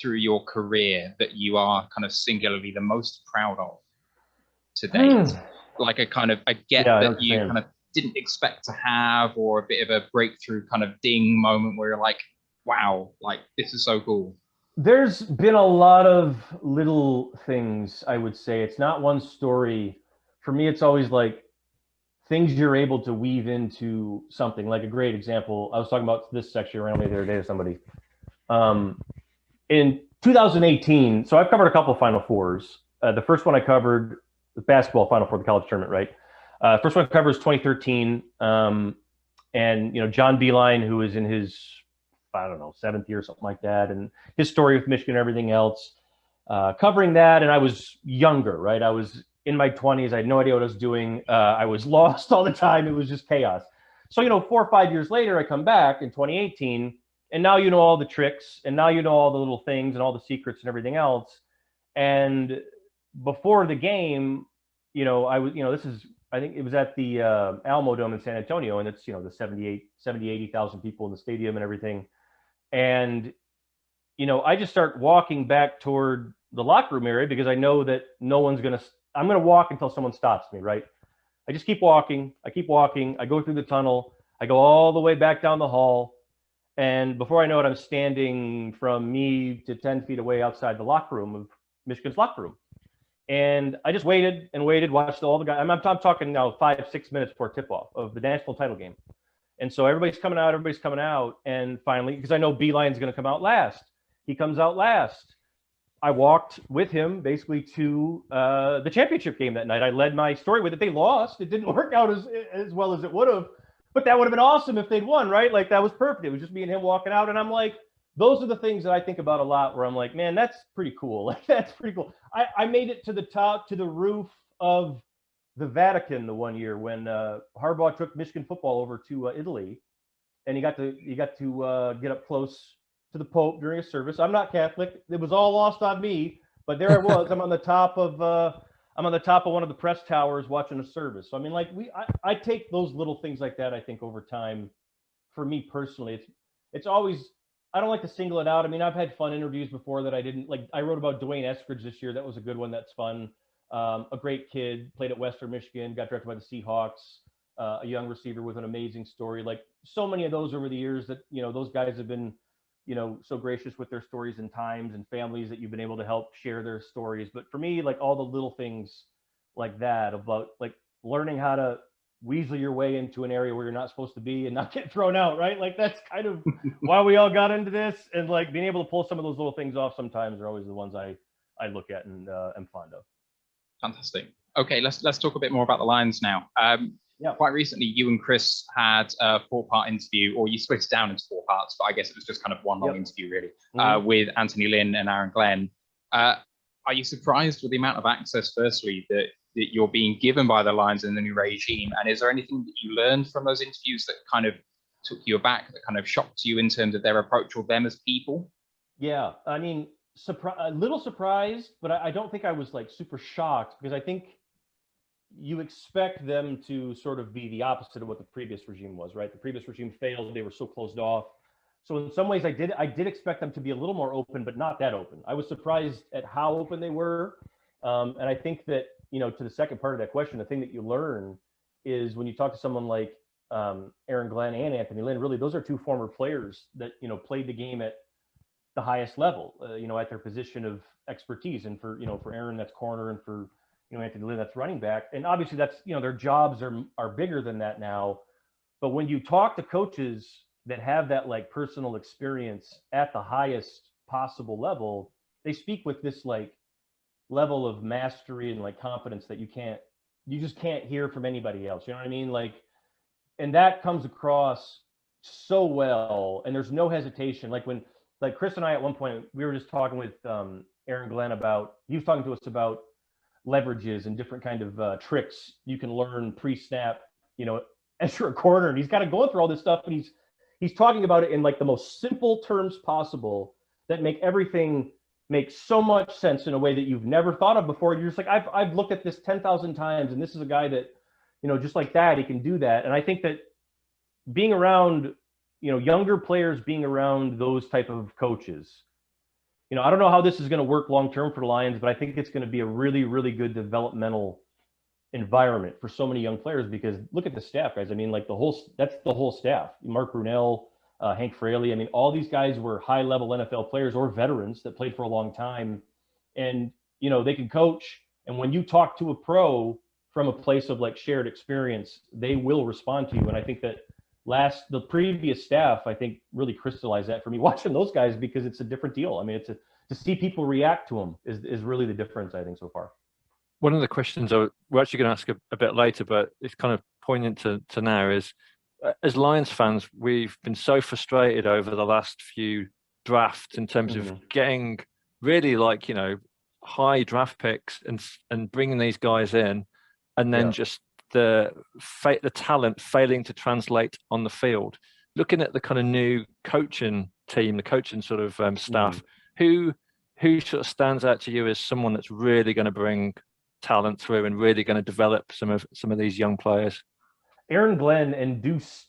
Speaker 1: through your career that you are kind of singularly the most proud of to date? Like I get that you kind of didn't expect to have, or a bit of a breakthrough kind of ding moment where you're like, wow, this is so cool.
Speaker 3: There's been a lot of little things, I would say. It's not one story. For me, it's always things you're able to weave into something. Like a great example, I was talking about this sexually around me the other day to somebody. In 2018, so I've covered a couple of Final Fours. The first one I covered, the basketball Final Four, the college tournament, right? First one I covered is 2013. And, John Beilein, who is in his, I don't know, 7th year or something like that, and his story with Michigan and everything else, covering that. And I was younger, right? I was in my 20s. I had no idea what I was doing. I was lost all the time. It was just chaos. So, 4 or 5 years later, I come back in 2018, and now you know all the tricks, and now you know all the little things and all the secrets and everything else. And before the game, I was, I think it was at the Alamo Dome in San Antonio, and it's, the 70, 80,000 people in the stadium and everything. And, I just start walking back toward the locker room area because I know that I'm going to walk until someone stops me, right? I just keep walking. I keep walking. I go through the tunnel. I go all the way back down the hall. And before I know it, I'm standing from me to 10 feet away outside the locker room of Michigan's locker room. And I just waited and waited, watched all the guys. I'm talking now 5-6 minutes before tip-off of the national title game. And so everybody's coming out. And finally, because I know Beilein's going to come out last. He comes out last. I walked with him basically to the championship game that night. I led my story with it. They lost. It didn't work out as well as it would have. But that would have been awesome if they'd won, right? That was perfect. It was just me and him walking out. And I'm like, those are the things that I think about a lot where I'm like, man, that's pretty cool. That's pretty cool. I made it to the top, to the roof of the Vatican the one year when Harbaugh took Michigan football over to Italy, and he got to get up close to the Pope during a service. I'm not Catholic. It was all lost on me, but there I was. I'm on the top of one of the press towers watching a service. So I mean, I take those little things like that. I think over time, for me personally, it's always. I don't like to single it out. I mean, I've had fun interviews before that I didn't like. I wrote about Dwayne Eskridge this year. That was a good one. That's fun. A great kid, played at Western Michigan, got drafted by the Seahawks. A young receiver with an amazing story. Like so many of those over the years that, those guys have been, so gracious with their stories and times and families that you've been able to help share their stories. But for me, all the little things like that about learning how to weasel your way into an area where you're not supposed to be and not get thrown out, right? That's kind of why we all got into this. And being able to pull some of those little things off sometimes are always the ones I look at and am fond of.
Speaker 1: Fantastic. Okay, let's talk a bit more about the Lions now. Yeah. Quite recently, you and Chris had a 4-part interview, or you split it down into 4 parts, but I guess it was just kind of one long interview, really, with Anthony Lynn and Aaron Glenn. Are you surprised with the amount of access, firstly, that that you're being given by the Lions in the new regime? And is there anything that you learned from those interviews that kind of took you aback, that kind of shocked you in terms of their approach or them as people?
Speaker 3: Yeah, I mean, a little surprised, but I don't think I was like super shocked, because I think you expect them to sort of be the opposite of what the previous regime was, right? The previous regime failed; they were so closed off. So in some ways, I did expect them to be a little more open, but not that open. I was surprised at how open they were, and I think that, you know, to the second part of that question, the thing that you learn is when you talk to someone like Aaron Glenn and Anthony Lynn. Really, those are two former players that, you know, played the game at the highest level, you know, at their position of expertise. And for, you know, for Aaron, that's corner, and for, you know, Anthony Lynn, that's running back. And obviously, that's, you know, their jobs are bigger than that now. But when you talk to coaches that have that like personal experience at the highest possible level, they speak with this like level of mastery and like confidence that you just can't hear from anybody else. You know what I mean? Like, and that comes across so well. And there's no hesitation. Like when, like Chris and I, at one point, we were just talking with Aaron Glenn about, he was talking to us about leverages and different kind of tricks you can learn pre-snap, you know, as you're a corner. And he's got to go through all this stuff, and he's talking about it in like the most simple terms possible that make everything make so much sense in a way that you've never thought of before. You're just like, I've looked at this 10,000 times, and this is a guy that, you know, just like that, he can do that. And I think that being around, you know, younger players, being around those type of coaches, you know, I don't know how this is going to work long-term for the Lions, but I think it's going to be a really, really good developmental environment for so many young players, because look at the staff, guys. I mean, like that's the whole staff. Mark Brunell, Hank Fraley. I mean, all these guys were high-level NFL players or veterans that played for a long time. And, you know, they can coach. And when you talk to a pro from a place of like shared experience, they will respond to you. And I think that the previous staff, I think, really crystallized that for me watching those guys, because it's a different deal. I mean, to see people react to them is really the difference, I think, so far.
Speaker 2: One of the questions we're actually going to ask a bit later, but it's kind of poignant to now, is as Lions fans, we've been so frustrated over the last few drafts in terms of getting really, like, you know, high draft picks and bringing these guys in, and then just the talent failing to translate on the field. Looking at the kind of new coaching team, the coaching sort of staff, who sort of stands out to you as someone that's really going to bring talent through and really going to develop some of these young players?
Speaker 3: Aaron Glenn and Deuce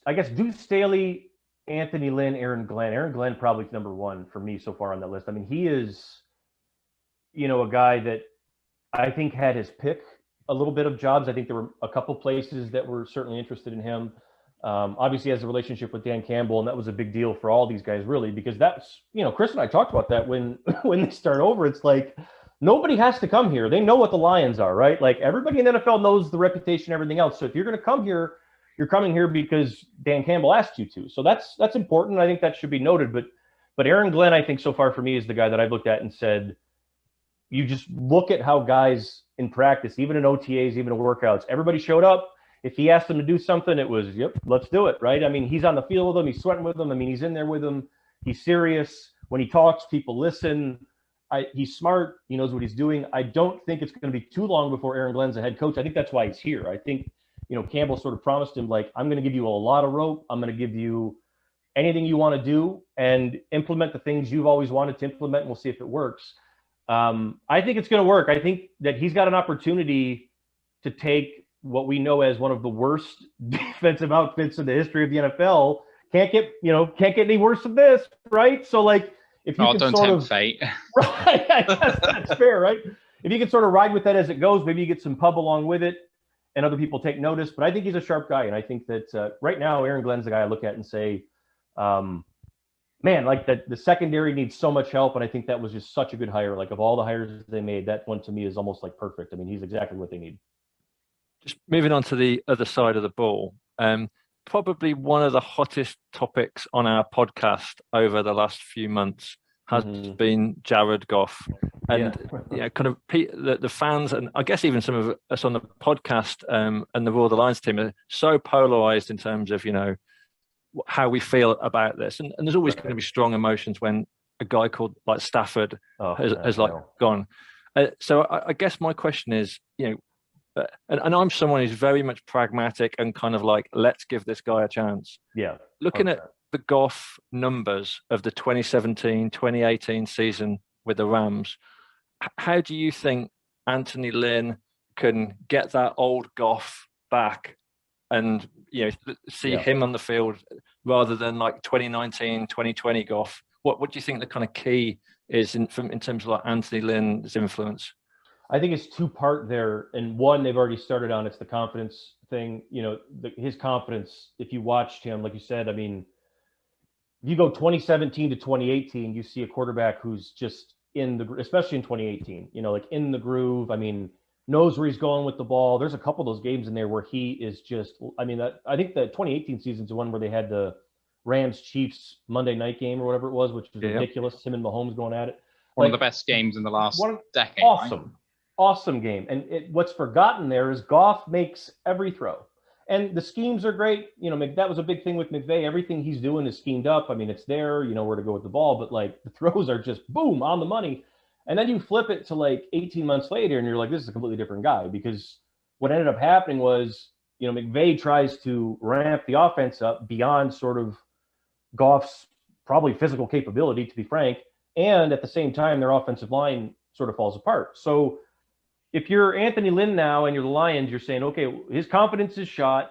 Speaker 3: Staley, Anthony Lynn, Aaron Glenn. Aaron Glenn probably number one for me so far on that list. I mean, he is, you know, a guy that I think had his pick a little bit of jobs. I think there were a couple places that were certainly interested in him. Obviously, he has a relationship with Dan Campbell, and that was a big deal for all these guys, really, because that's, you know, Chris and I talked about that when they start over. It's like, nobody has to come here. They know what the Lions are, right? Like, everybody in the NFL knows the reputation, everything else. So if you're going to come here, you're coming here because Dan Campbell asked you to. So that's important. I think that should be noted. But Aaron Glenn, I think so far for me, is the guy that I've looked at and said, you just look at how guys in practice, even in OTAs, even in workouts, everybody showed up. If he asked them to do something, it was, yep, let's do it, right? I mean, he's on the field with them. He's sweating with them. I mean, he's in there with them. He's serious. When he talks, people listen. He's smart. He knows what he's doing. I don't think it's going to be too long before Aaron Glenn's a head coach. I think that's why he's here. I think, you know, Campbell sort of promised him, like, I'm going to give you a lot of rope. I'm going to give you anything you want to do and implement the things you've always wanted to implement, and we'll see if it works. I think it's going to work. I think that he's got an opportunity to take what we know as one of the worst defensive outfits in the history of the NFL. Can't get any worse than this, right? So, like, if you can sort of
Speaker 1: fate.
Speaker 3: Right, I guess that's fair, right? If you can sort of ride with that as it goes, maybe you get some pub along with it, and other people take notice. But I think he's a sharp guy, and I think that right now Aaron Glenn's the guy I look at and say, man, like the secondary needs so much help, and I think that was just such a good hire. Like, of all the hires they made, that one to me is almost like perfect. I mean, he's exactly what they need.
Speaker 2: Just moving on to the other side of the ball, probably one of the hottest topics on our podcast over the last few months has been Jared Goff. And kind of the fans, and I guess even some of us on the podcast and the Royal Lions team, are so polarized in terms of, you know, how we feel about this. And there's always going to be strong emotions when a guy called like Stafford has gone. So I guess my question is, you know, and I'm someone who's very much pragmatic and kind of like, let's give this guy a chance.
Speaker 3: Yeah.
Speaker 2: Looking at the Goff numbers of the 2017-2018 season with the Rams, how do you think Anthony Lynn can get that old Goff back and, you know, see him on the field rather than like 2019, 2020 Goff? What do you think the kind of key is in terms of like Anthony Lynn's influence?
Speaker 3: I think it's two-part there, and one they've already started on. It's the confidence thing. You know, his confidence. If you watched him, like you said, I mean, if you go 2017 to 2018, you see a quarterback who's just in the, especially in 2018, you know, like in the groove. I mean, knows where he's going with the ball. There's a couple of those games in there where he is just, I mean, I think the 2018 season's the one where they had the Rams Chiefs Monday night game or whatever it was, which was ridiculous. Him and Mahomes going at it.
Speaker 1: One of the best games in the last decade.
Speaker 3: Awesome.
Speaker 1: Right?
Speaker 3: Awesome game. And what's forgotten there is Goff makes every throw. And the schemes are great. You know, that was a big thing with McVay. Everything he's doing is schemed up. I mean, it's there, you know, where to go with the ball, but like the throws are just boom on the money. And then you flip it to like 18 months later and you're like, this is a completely different guy, because what ended up happening was, you know, McVay tries to ramp the offense up beyond sort of Goff's probably physical capability, to be frank. And at the same time, their offensive line sort of falls apart. So if you're Anthony Lynn now and you're the Lions, you're saying, okay, his confidence is shot.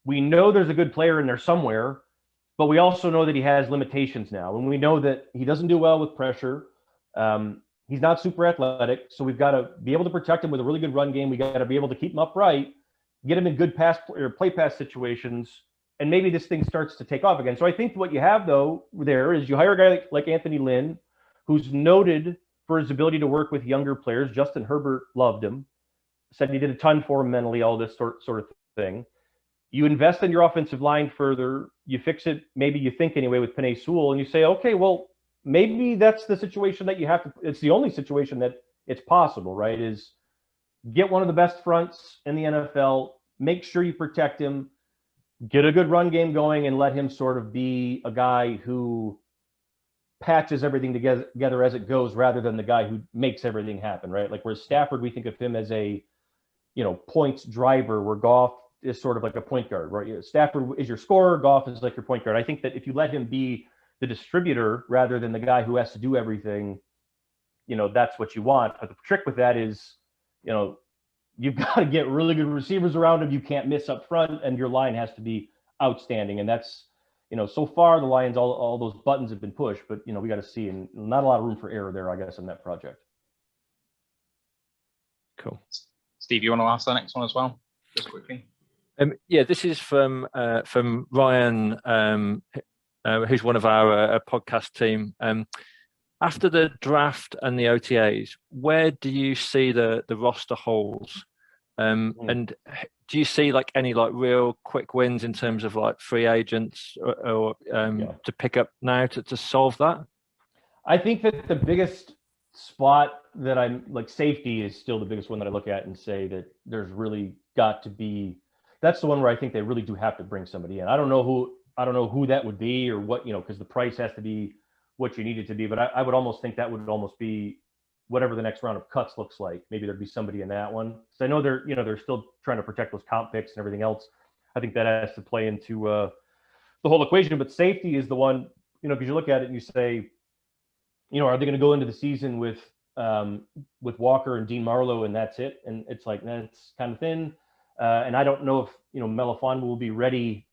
Speaker 3: We know there's a good player in there somewhere, but we also know that he has limitations now. And we know that he doesn't do well with pressure. He's not super athletic. So we've got to be able to protect him with a really good run game. We got to be able to keep him upright, get him in good pass or play pass situations. And maybe this thing starts to take off again. So I think what you have, though, there is you hire a guy like Anthony Lynn, who's noted for his ability to work with younger players. Justin Herbert loved him, said he did a ton for him mentally, all this sort of thing. You invest in your offensive line further. You fix it, maybe you think anyway, with Penei Sewell, and you say, okay, well, maybe that's the situation that you have to – it's the only situation that it's possible, right, is get one of the best fronts in the NFL, make sure you protect him, get a good run game going, and let him sort of be a guy who – patches everything together as it goes, rather than the guy who makes everything happen, right? Like whereas Stafford, we think of him as a, you know, points driver, where Goff is sort of like a point guard, right? Stafford is your scorer, Goff is like your point guard. I think that if you let him be the distributor rather than the guy who has to do everything, you know, that's what you want. But the trick with that is, you know, you've got to get really good receivers around him. You can't miss up front, and your line has to be outstanding. And that's, you know, so far the Lions, all those buttons have been pushed, but, you know, we got to see, and not a lot of room for error there, I guess, in that project.
Speaker 2: Cool.
Speaker 1: Steve, you want to ask the next one as well, just quickly?
Speaker 2: Yeah, this is from Ryan, who's one of our podcast team. After the draft and the OTAs, where do you see the roster holes? And do you see like any like real quick wins in terms of like free agents or to pick up now to solve that?
Speaker 3: I think that the biggest spot that I'm like, safety is still the biggest one that I look at and say that there's really got to be, that's the one where I think they really do have to bring somebody in. I don't know who that would be or what, you know, because the price has to be what you need it to be, but I would almost think that would almost be whatever the next round of cuts looks like. Maybe there'd be somebody in that one. So I know they're still trying to protect those comp picks and everything else. I think that has to play into the whole equation. But safety is the one, you know, because you look at it and you say, you know, are they going to go into the season with Walker and Dean Marlowe and that's it? And it's like, that's kind of thin. And I don't know if, you know, Melifonwu will be ready,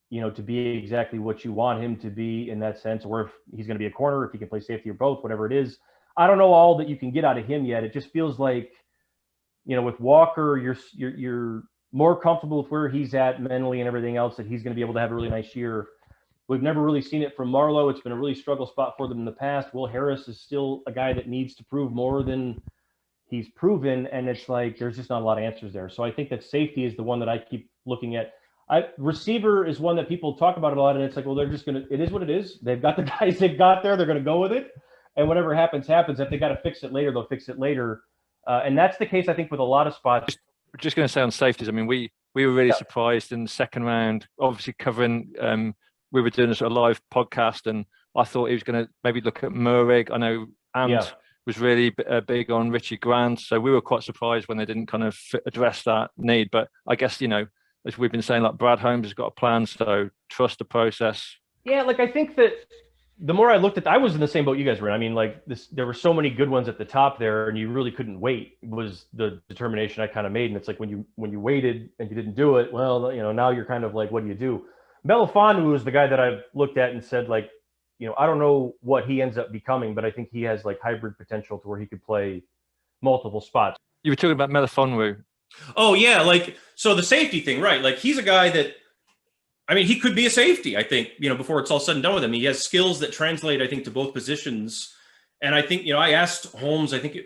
Speaker 3: you know, to be exactly what you want him to be in that sense, or if he's going to be a corner, if he can play safety or both, whatever it is. I don't know all that you can get out of him yet. It just feels like, you know, with Walker, you're more comfortable with where he's at mentally and everything else, that he's going to be able to have a really nice year. We've never really seen it from Marlowe. It's been a really struggle spot for them in the past. Will Harris is still a guy that needs to prove more than he's proven, and it's like there's just not a lot of answers there. So I think that safety is the one that I keep looking at. Receiver is one that people talk about a lot, and it's like, well, they're just going to – it is what it is. They've got the guys they've got there. They're going to go with it. And whatever happens, happens. If they got to fix it later, they'll fix it later. And that's the case, I think, with a lot of spots.
Speaker 2: Just going to say on safeties, I mean, we were really surprised in the second round, obviously covering, we were doing a sort of live podcast, and I thought he was going to maybe look at Murrig. I know Ant was really big on Richie Grant. So we were quite surprised when they didn't kind of address that need. But I guess, as we've been saying, like Brad Holmes has got a plan, so trust the process.
Speaker 3: Yeah, like I think that the more I looked at, I was in the same boat you guys were in. I mean, like there were so many good ones at the top there, and you really couldn't wait. Was the determination I kind of made, and it's like when you waited and you didn't do it, well, now you're kind of like, what do you do? Melifonwu is the guy that I've looked at and said, like, I don't know what he ends up becoming, but I think he has like hybrid potential to where he could play multiple spots.
Speaker 2: You were talking about Melifonwu.
Speaker 5: Oh yeah, so the safety thing, right? Like he's a guy that, I mean, he could be a safety, I think, before it's all said and done with him. He has skills that translate, I think, to both positions. And I think, I asked Holmes, I think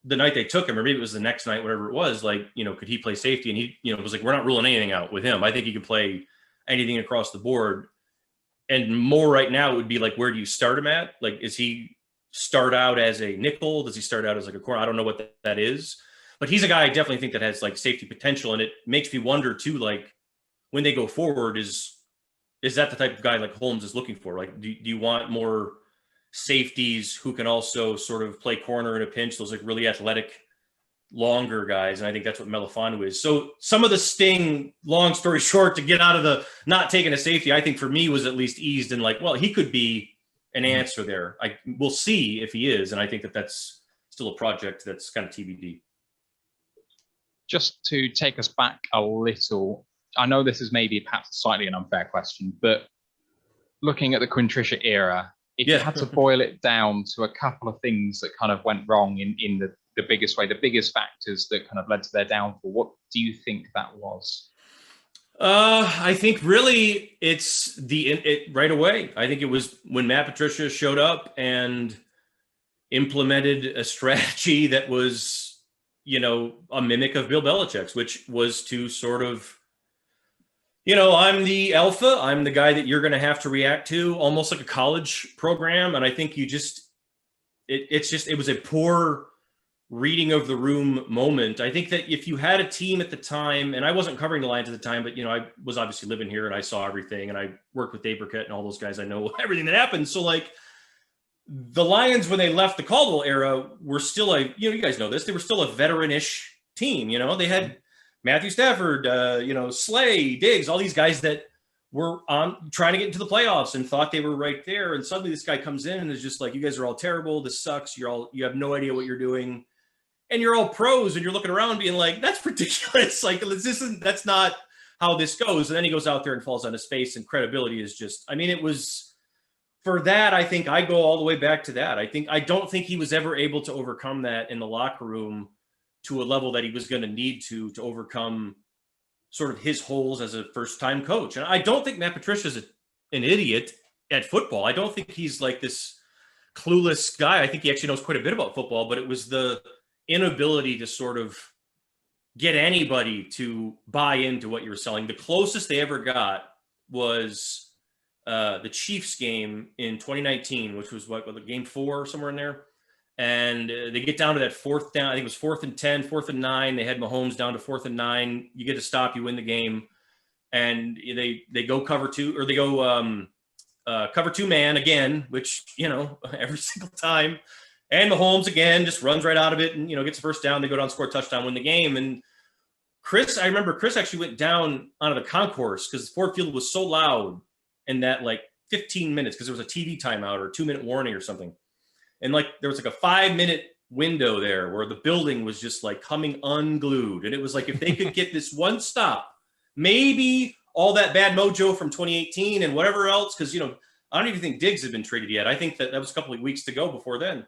Speaker 5: the night they took him, or maybe it was the next night, whatever it was, like, could he play safety? And he, was like, we're not ruling anything out with him. I think he could play anything across the board. And more right now, it would be like, where do you start him at? Like, is he start out as a nickel? Does he start out as like a corner? I don't know what that is. But he's a guy I definitely think that has like safety potential. And it makes me wonder too, like, when they go forward, is that the type of guy like Holmes is looking for? Like, do you want more safeties who can also sort of play corner in a pinch? Those like really athletic, longer guys. And I think that's what Melifonwu is. So some of the sting, long story short, to get out of the not taking a safety, I think for me was at least eased in like, well, he could be an answer there. We'll see if he is. And I think that's still a project that's kind of TBD.
Speaker 1: Just to take us back a little, I know this is maybe perhaps slightly an unfair question, but looking at the Quinn Trisha era, if you had to boil it down to a couple of things that kind of went wrong in the biggest way, the biggest factors that kind of led to their downfall, what do you think that was?
Speaker 5: I think really it's it right away. I think it was when Matt Patricia showed up and implemented a strategy that was, a mimic of Bill Belichick's, which was to sort of, I'm the alpha. I'm the guy that you're going to have to react to, almost like a college program. And I think it was a poor reading of the room moment. I think that if you had a team at the time, and I wasn't covering the Lions at the time, but, I was obviously living here and I saw everything, and I worked with Dave Burkett and all those guys. I know everything that happened. So like the Lions, when they left the Caldwell era, were still you guys know this, they were still a veteran-ish team. They had Matthew Stafford, Slay, Diggs, all these guys that were trying to get into the playoffs and thought they were right there. And suddenly this guy comes in and is just like, you guys are all terrible. This sucks. You have no idea what you're doing. And you're all pros and you're looking around being like, that's ridiculous. Like, that's not how this goes. And then he goes out there and falls on his face, and credibility is just, it was for that. I think I go all the way back to that. I don't think he was ever able to overcome that in the locker room to a level that he was going to need to overcome sort of his holes as a first-time coach. And I don't think Matt Patricia's an idiot at football. I don't think he's like this clueless guy. I think he actually knows quite a bit about football, but it was the inability to sort of get anybody to buy into what you were selling. The closest they ever got was the Chiefs game in 2019, which was game 4 somewhere in there. And they get down to that fourth down. I think it was 4th and 10, 4th and 9. They had Mahomes down to 4th and 9. You get a stop, you win the game. And they go cover 2, or they go cover 2 man again, which, every single time. And Mahomes again just runs right out of it and, gets the first down. They go down, score a touchdown, win the game. And I remember Chris actually went down onto the concourse because Ford Field was so loud in that 15 minutes because there was a TV timeout or a 2-minute warning or something. And there was a 5-minute window there where the building was just coming unglued. And it was if they could get this one stop, maybe all that bad mojo from 2018 and whatever else, because, I don't even think Diggs had been traded yet. I think that was a couple of weeks to go before then.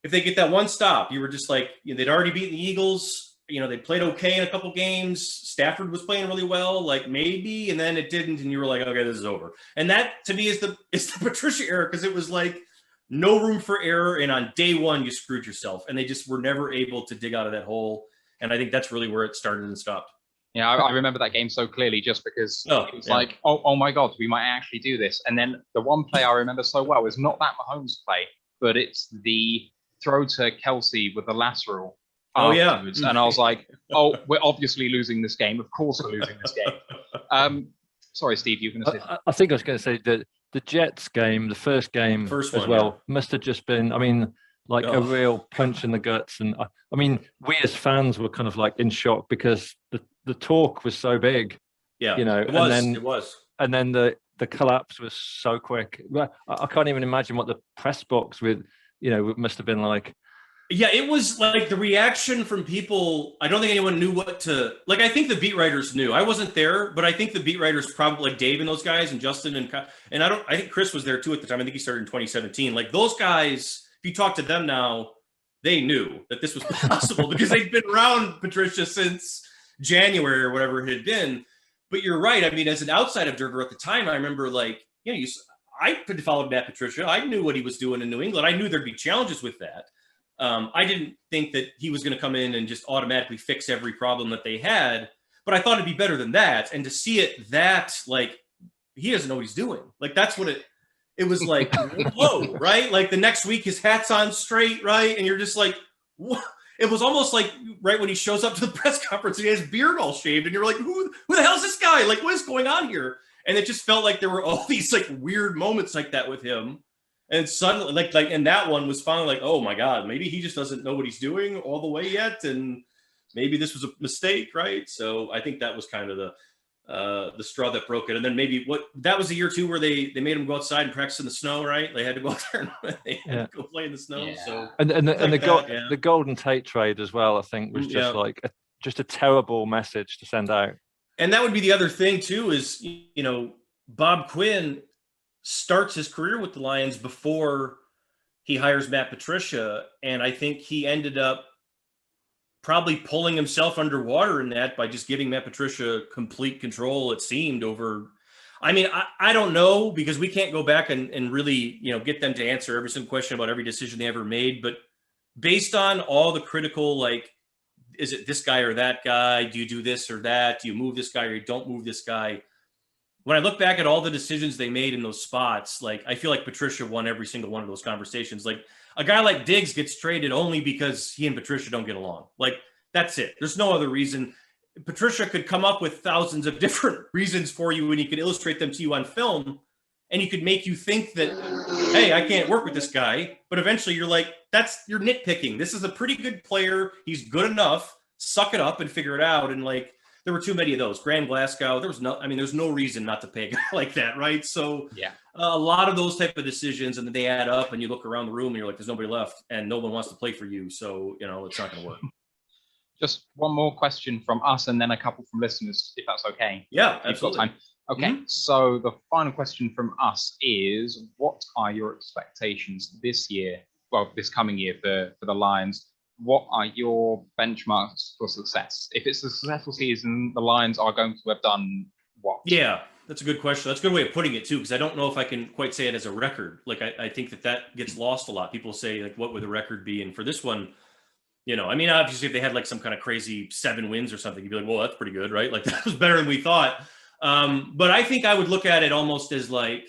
Speaker 5: If they get that one stop, you were just they'd already beaten the Eagles. They played okay in a couple games. Stafford was playing really well, maybe, and then it didn't. And you were like, okay, this is over. And that to me is the Patricia era, because it was no room for error. And on day one, you screwed yourself. And they just were never able to dig out of that hole. And I think that's really where it started and stopped.
Speaker 1: Yeah, I remember that game so clearly just because it was oh my God, we might actually do this. And then the one play I remember so well is not that Mahomes play, but it's the throw to Kelsey with the lateral. Afterwards. And I was like, we're obviously losing this game. Of course we're losing this game. Sorry, Steve, you were going to say
Speaker 2: I think I was going to say that the Jets game, the first game as well, must have just been, like a real punch in the guts. And I mean, we as fans were kind of like in shock because the talk was so big,
Speaker 5: Yeah,
Speaker 2: you know,
Speaker 5: it was.
Speaker 2: And then the collapse was so quick. I can't even imagine what the press box with, you know, must have been like.
Speaker 5: Yeah, it was like the reaction from people. I don't think anyone knew what to like. I think the beat writers knew. I wasn't there, but I think the beat writers probably, like Dave and those guys and Justin and I think Chris was there too at the time. I think he started in 2017. Like those guys, if you talk to them now, they knew that this was possible because they've been around Patricia since January or whatever it had been. But you're right. I mean, as an outside observer at the time, I remember like, you know, I followed Matt Patricia. I knew what he was doing in New England. I knew there'd be challenges with that. I didn't think that he was going to come in and just automatically fix every problem that they had, but I thought it'd be better than that. And to see it that like he doesn't know what he's doing. Like that's what it was like. Whoa, right? Like the next week his hat's on straight, right? And you're just like, what? It was almost like right when he shows up to the press conference, he has his beard all shaved, and you're like, who the hell is this guy? Like, what is going on here? And it just felt like there were all these like weird moments like that with him. And suddenly, like, and that one was finally like, oh my God, maybe he just doesn't know what he's doing all the way yet, and maybe this was a mistake, right? So I think that was kind of the straw that broke it. And then maybe that was the year too where they made him go outside and practice in the snow, right? They had to go out there and they had to go play in the snow. Yeah. So
Speaker 2: the Golden Tate trade as well, I think, was just like just a terrible message to send out.
Speaker 5: And that would be the other thing too, is, you know, Bob Quinn starts his career with the Lions before he hires Matt Patricia. And I think he ended up probably pulling himself underwater in that by just giving Matt Patricia complete control, it seemed, over. I mean, I don't know, because we can't go back and really, you know, get them to answer every single question about every decision they ever made. But based on all the critical, like, is it this guy or that guy? Do you do this or that? Do you move this guy or you don't move this guy? When I look back at all the decisions they made in those spots, like, I feel like Patricia won every single one of those conversations. Like, a guy like Diggs gets traded only because he and Patricia don't get along. Like, that's it. There's no other reason. Patricia could come up with thousands of different reasons for you, and he could illustrate them to you on film, and he could make you think that, hey, I can't work with this guy. But eventually you're like, you're nitpicking. This is a pretty good player. He's good enough. Suck it up and figure it out. And like, there were too many of those. Graham Glasgow, there's no reason not to pay a guy like that, right? So yeah, a lot of those type of decisions, and then they add up, and you look around the room and you're like, there's nobody left, and no one wants to play for you. So, you know, it's not going to work.
Speaker 1: Just one more question from us, and then a couple from listeners, if that's okay.
Speaker 5: Yeah, absolutely.
Speaker 1: Got time. Okay, So the final question from us is, what are your expectations this coming year for the Lions? What are your benchmarks for success? If it's a successful season, the Lions are going to have done what? Yeah,
Speaker 5: that's a good question. That's a good way of putting it too, because I don't know if I can quite say it as a record. Like, I think that gets lost a lot. People say, like, what would the record be? And for this one, you know, I mean, obviously if they had like some kind of crazy 7 wins or something, you'd be like, well, that's pretty good, right? Like, that was better than we thought. But I think I would look at it almost as like,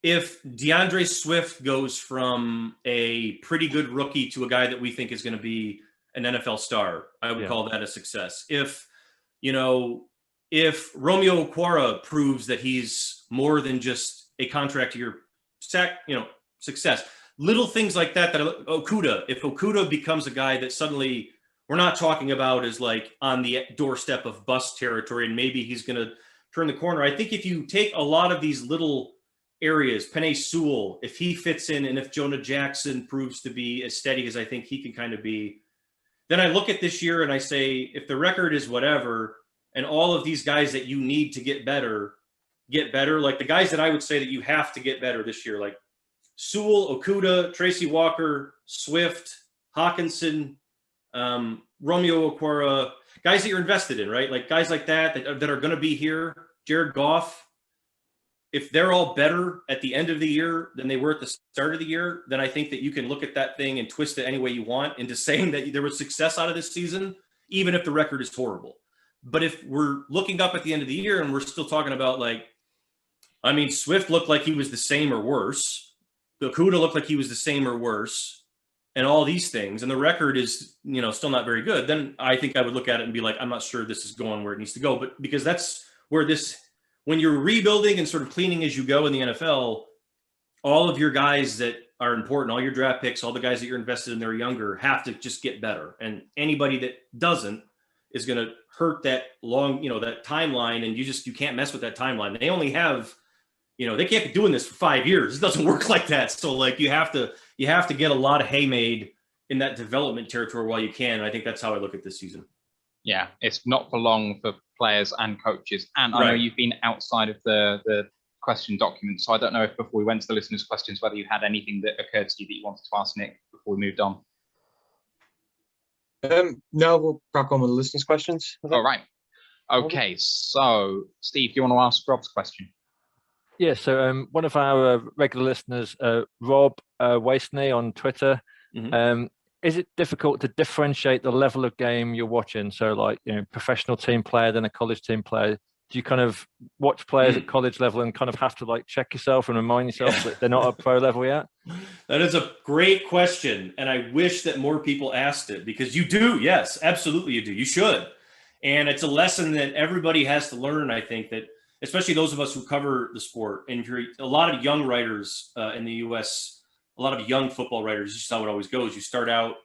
Speaker 5: if DeAndre Swift goes from a pretty good rookie to a guy that we think is going to be an NFL star, I would call that a success. If Romeo Okwara proves that he's more than just a contract year success, little things like that, if Okudah becomes a guy that suddenly we're not talking about as like on the doorstep of bust territory, and maybe he's going to turn the corner. I think if you take a lot of these little areas, Penei Sewell, if he fits in, and if Jonah Jackson proves to be as steady as I think he can kind of be, then I look at this year and I say, if the record is whatever, and all of these guys that you need to get better, like the guys that I would say that you have to get better this year, like Sewell, Okudah, Tracy Walker, Swift, Hawkinson, Romeo Okwara, guys that you're invested in, right? Like guys like that are going to be here, Jared Goff. If they're all better at the end of the year than they were at the start of the year, then I think that you can look at that thing and twist it any way you want into saying that there was success out of this season, even if the record is horrible. But if we're looking up at the end of the year and we're still talking about, like, I mean, Swift looked like he was the same or worse. Okudah looked like he was the same or worse, and all these things, and the record is, still not very good, then I think I would look at it and be like, I'm not sure this is going where it needs to go. But because that's where when you're rebuilding and sort of cleaning as you go in the NFL, all of your guys that are important. All your draft picks, all the guys that you're invested in, they're younger, have to just get better. And anybody that doesn't is going to hurt that long, that timeline. And you can't mess with that timeline. They only have, they can't be doing this for 5 years. It doesn't work like that. So like you have to get a lot of hay made in that development territory while you can. And I think that's how I look at this season.
Speaker 1: Yeah, it's not for long for players and coaches. And I know you've been outside of the question document, so I don't know if before we went to the listeners' questions, whether you had anything that occurred to you that you wanted to ask Nick before we moved on.
Speaker 4: No, we'll crack on with the listeners' questions.
Speaker 1: All right. Okay, so Steve, do you want to ask Rob's question?
Speaker 2: Yeah, so one of our regular listeners, Rob Wasteney on Twitter, is it difficult to differentiate the level of game you're watching? So like, professional team player, then a college team player. Do you kind of watch players at college level and kind of have to like check yourself and remind yourself that they're not at pro level yet?
Speaker 5: That is a great question. And I wish that more people asked it, because you do. Yes, absolutely you do. You should. And it's a lesson that everybody has to learn, I think, that especially those of us who cover the sport. And a lot of young writers in the U.S., a lot of young football writers, this is how it always goes. You start out,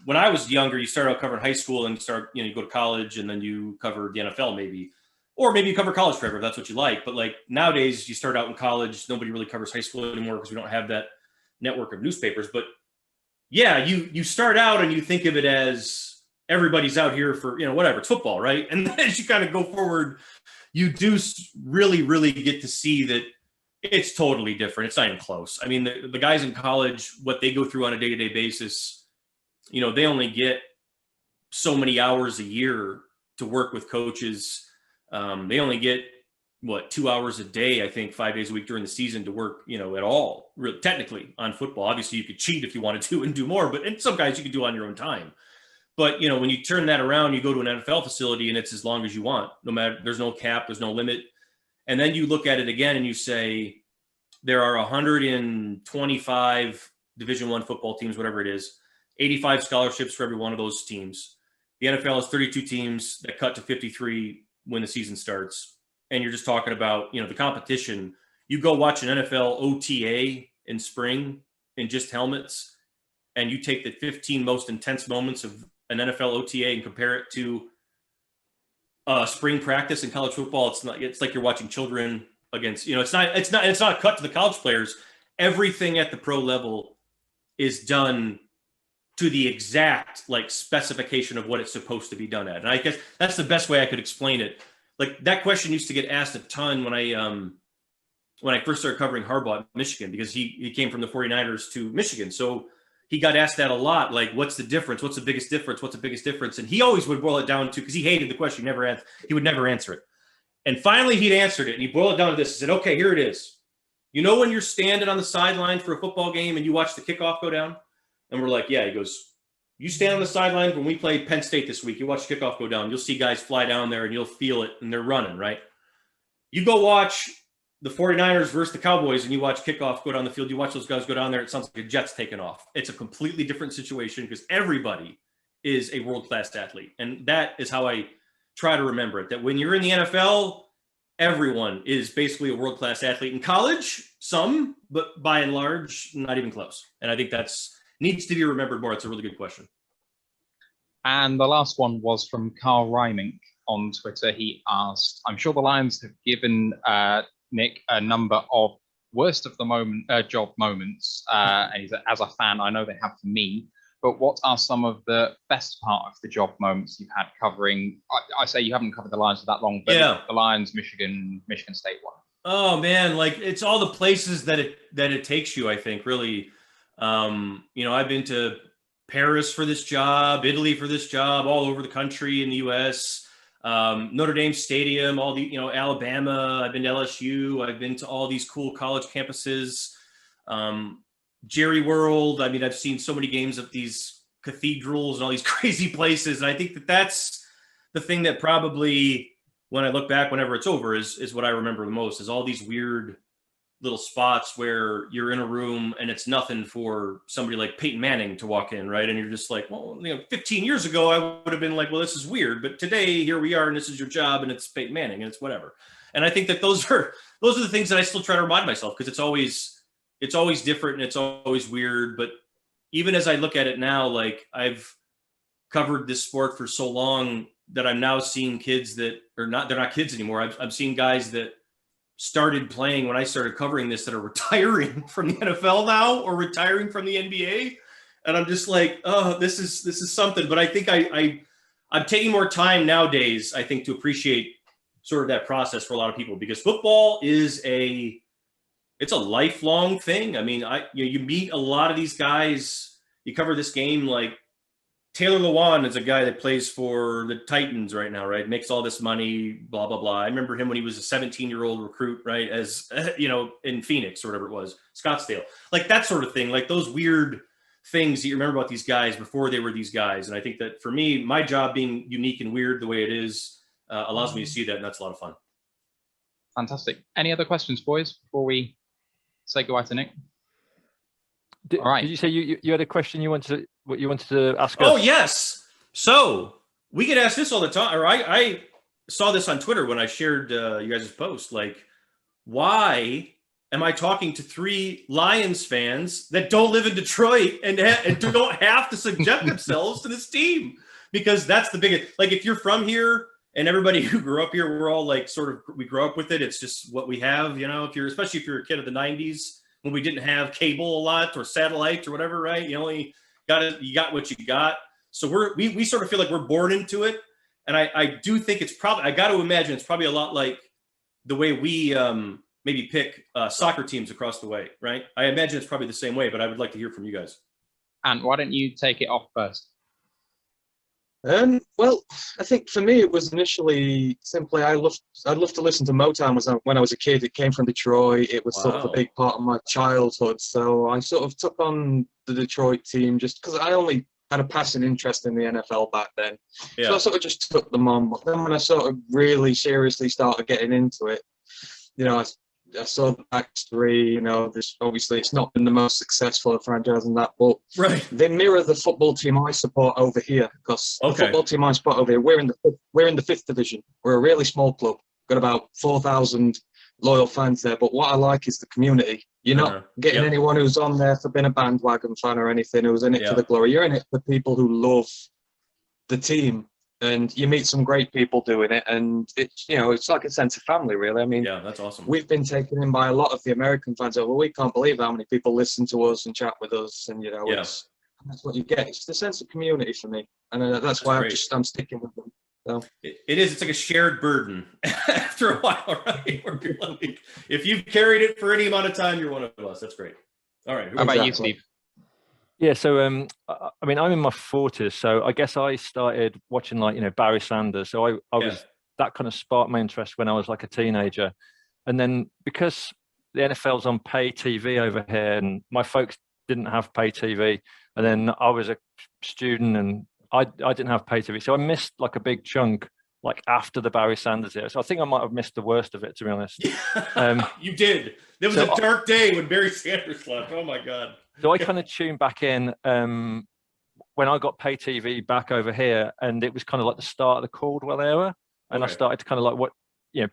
Speaker 5: when I was younger, you start out covering high school and you go to college and then you cover the NFL maybe. Or maybe you cover college forever if that's what you like. But like nowadays, you start out in college. Nobody really covers high school anymore because we don't have that network of newspapers. But yeah, you start out and you think of it as everybody's out here for, whatever, it's football, right? And then as you kind of go forward, you do really, really get to see that it's totally different. It's not even close. I mean, the guys in college, what they go through on a day-to-day basis, they only get so many hours a year to work with coaches. They only get 2 hours a day, I think 5 days a week during the season to work, at all, really, technically on football. Obviously you could cheat if you wanted to and do more, and some guys you could do on your own time. But, when you turn that around, you go to an NFL facility and it's as long as you want, no matter, there's no cap, there's no limit. And then you look at it again and you say, there are 125 Division I football teams, whatever it is, 85 scholarships for every one of those teams. The NFL has 32 teams that cut to 53 when the season starts. And you're just talking about, the competition. You go watch an NFL OTA in spring in just helmets, and you take the 15 most intense moments of an NFL OTA and compare it to spring practice in college football. It's like you're watching children against, it's not cut to the college players. Everything at the pro level is done to the exact specification of what it's supposed to be done at. And I guess that's the best way I could explain it. Like that question used to get asked a ton when I first started covering Harbaugh at Michigan, because he came from the 49ers to Michigan. So he got asked that a lot. Like, what's the difference? What's the biggest difference? What's the biggest difference? And he always would boil it down to, because he hated the question, he would never answer it. And finally he'd answered it, and he boiled it down to this. He said, okay, here it is. When you're standing on the sideline for a football game and you watch the kickoff go down? And we're like, yeah. He goes, you stand on the sideline when we played Penn State this week, you watch kickoff go down, you'll see guys fly down there and you'll feel it and they're running, right? You go watch the 49ers versus the Cowboys and you watch kickoff go down the field, you watch those guys go down there, it sounds like a jet's taking off. It's a completely different situation because everybody is a world-class athlete. And that is how I try to remember it, that when you're in the NFL, everyone is basically a world-class athlete. In college, some, but by and large, not even close. And I think that's needs to be remembered more. It's a really good question.
Speaker 1: And the last one was from Carl Reimink on Twitter. He asked, I'm sure the Lions have given Nick a number of worst of the job moments. And he said, as a fan, I know they have for me, but what are some of the best part of the job moments you've had covering? I say you haven't covered the Lions for that long, but yeah. The Lions, Michigan State one.
Speaker 5: Oh man, it's all the places that it takes you, I think, really. I've been to Paris for this job, Italy for this job, all over the country in the U.S., Notre Dame Stadium, all the, Alabama. I've been to LSU. I've been to all these cool college campuses, Jerry World. I mean, I've seen so many games of these cathedrals and all these crazy places. And I think that that's the thing that probably, when I look back, whenever it's over, is what I remember the most, is all these weird little spots where you're in a room and it's nothing for somebody like Peyton Manning to walk in, right? And you're just like, well, 15 years ago, I would have been like, well, this is weird. But today, here we are, and this is your job, and it's Peyton Manning, and it's whatever. And I think that those are the things that I still try to remind myself, because it's it's always different and it's always weird. But even as I look at it now, like I've covered this sport for so long that I'm now seeing kids that are not, they're not kids anymore. I'm seeing guys that started playing when I started covering this that are retiring from the NFL now or retiring from the NBA. And I'm just like, oh, this is something. But I think I'm taking more time nowadays, I think, to appreciate sort of that process for a lot of people, because football is it's a lifelong thing. I mean, you meet a lot of these guys, you cover this game, like Taylor Lewan is a guy that plays for the Titans right now, right? Makes all this money, blah, blah, blah. I remember him when he was a 17-year-old recruit, right? As, in Phoenix or whatever it was, Scottsdale, like that sort of thing, like those weird things that you remember about these guys before they were these guys. And I think that for me, my job being unique and weird the way it is allows me to see that. And that's a lot of fun.
Speaker 1: Fantastic. Any other questions, boys, before we say goodbye to Nick?
Speaker 2: All right. Did you say you had a question you wanted to ask us?
Speaker 5: Oh, yes. So we get asked this all the time, or I saw this on Twitter when I shared you guys' post, like, why am I talking to 3 Lions fans that don't live in Detroit and don't have to subject themselves to this team? Because that's the biggest, like, if you're from here and everybody who grew up here, we're all like, we grow up with it. It's just what we have, especially if you're a kid of the 90s when we didn't have cable a lot or satellite or whatever, right? You got what you got. So we sort of feel like we're born into it. And I do think it's probably, I got to imagine it's probably a lot like the way we maybe pick soccer teams across the way, right? I imagine it's probably the same way, but I would like to hear from you guys.
Speaker 1: And why don't you take it off first?
Speaker 4: Well, I think for me it was initially simply I loved to listen to Motown when I was a kid. It came from Detroit. It was sort of a big part of my childhood. So I sort of took on the Detroit team just because I only had a passing interest in the NFL back then. Yeah. So I sort of just took them on. But then when I sort of really seriously started getting into it, I saw the backstory, obviously it's not been the most successful franchise in that, but
Speaker 5: right.
Speaker 4: They mirror the football team I support over here, because the football team I support over here, we're in the 5th division. We're a really small club. Got about 4,000 loyal fans there, but what I like is the community. You're not getting anyone who's on there for being a bandwagon fan or anything, who's in it for the glory. You're in it for people who love the team. And you meet some great people doing it, and it's like a sense of family, really. I mean,
Speaker 5: yeah, that's awesome.
Speaker 4: We've been taken in by a lot of the American fans. Well, we can't believe how many people listen to us and chat with us, and that's what you get. It's the sense of community for me, and that's why I'm sticking with them. So.
Speaker 5: It is. It's like a shared burden after a while, right? Where you're like, if you've carried it for any amount of time, you're one of us. That's great. All right.
Speaker 1: How about you, Steve?
Speaker 2: Yeah, so I mean, I'm in my 40s, so I guess I started watching Barry Sanders. So I was, that kind of sparked my interest when I was like a teenager, and then because the NFL's on pay TV over here, and my folks didn't have pay TV, and then I was a student and I didn't have pay TV, so I missed like a big chunk like after the Barry Sanders era. So I think I might have missed the worst of it, to be honest.
Speaker 5: You did. There was a dark day when Barry Sanders left. Oh my God.
Speaker 2: So I kind of tuned back in when I got pay TV back over here, and it was kind of like the start of the Caldwell era. And I started to kind of like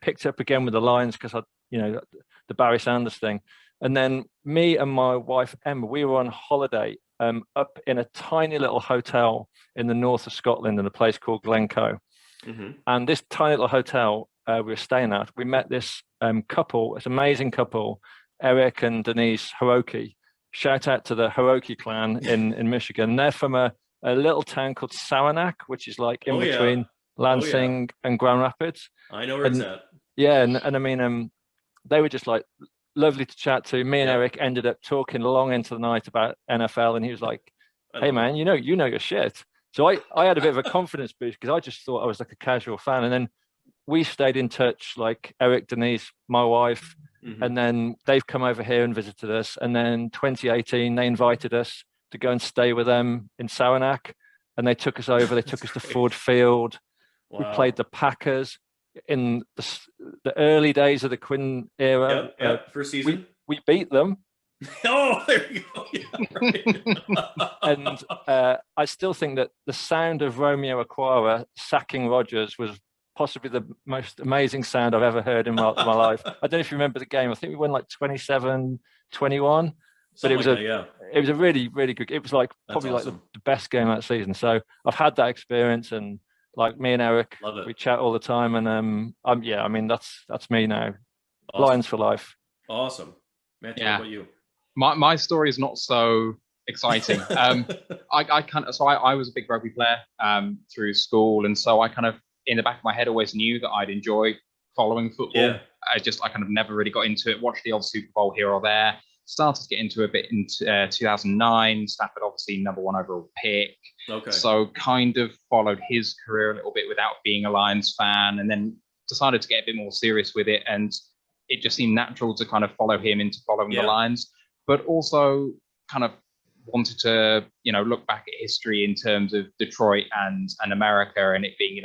Speaker 2: picked up again with the Lions because the Barry Sanders thing. And then me and my wife, Emma, we were on holiday up in a tiny little hotel in the north of Scotland in a place called Glencoe. Mm-hmm. And this tiny little hotel we were staying at, we met this couple, this amazing couple, Eric and Denise Hiroki. Shout out to the Hiroki clan in Michigan. They're from a little town called Saranac, which is like in between Lansing and Grand Rapids.
Speaker 5: I know where it's at.
Speaker 2: Yeah, and I mean, they were just like lovely to chat to. Me and Eric ended up talking long into the night about NFL, and he was like, "Hey man, you know your shit." So I had a bit of a confidence boost because I just thought I was like a casual fan, and then we stayed in touch, like Eric, Denise, my wife. Mm-hmm. And then they've come over here and visited us. And then 2018, they invited us to go and stay with them in Saranac. And they took us over. They took us to Ford Field. Wow. We played the Packers in the early days of the Quinn era.
Speaker 5: First season.
Speaker 2: We beat them.
Speaker 5: Oh, there you go. Yeah, right.
Speaker 2: And I still think that the sound of Romeo Okwara sacking Rodgers was possibly the most amazing sound I've ever heard in my life. I don't know if you remember the game. I think we won like 27-21. But it was
Speaker 5: like that,
Speaker 2: it was a really, really good. It was like probably
Speaker 5: awesome.
Speaker 2: like the best game that season. So I've had that experience, and like me and Eric,
Speaker 5: Love it.
Speaker 2: we chat all the time, and yeah, I mean that's me now.
Speaker 5: Awesome.
Speaker 2: Lions for life.
Speaker 5: Awesome. Matthew,
Speaker 1: Yeah.
Speaker 5: what about you?
Speaker 1: My story is not so exciting. I was a big rugby player through school, and so I kind of in the back of my head always knew that I'd enjoy following football.
Speaker 5: Yeah.
Speaker 1: I kind of never really got into it. Watched the odd Super Bowl here or there. Started to get into it a bit in 2009. Stafford obviously number 1 overall pick.
Speaker 5: Okay.
Speaker 1: So kind of followed his career a little bit without being a Lions fan, and then decided to get a bit more serious with it. And it just seemed natural to kind of follow him into following the Lions, but also kind of wanted to, look back at history in terms of Detroit and America, and it being,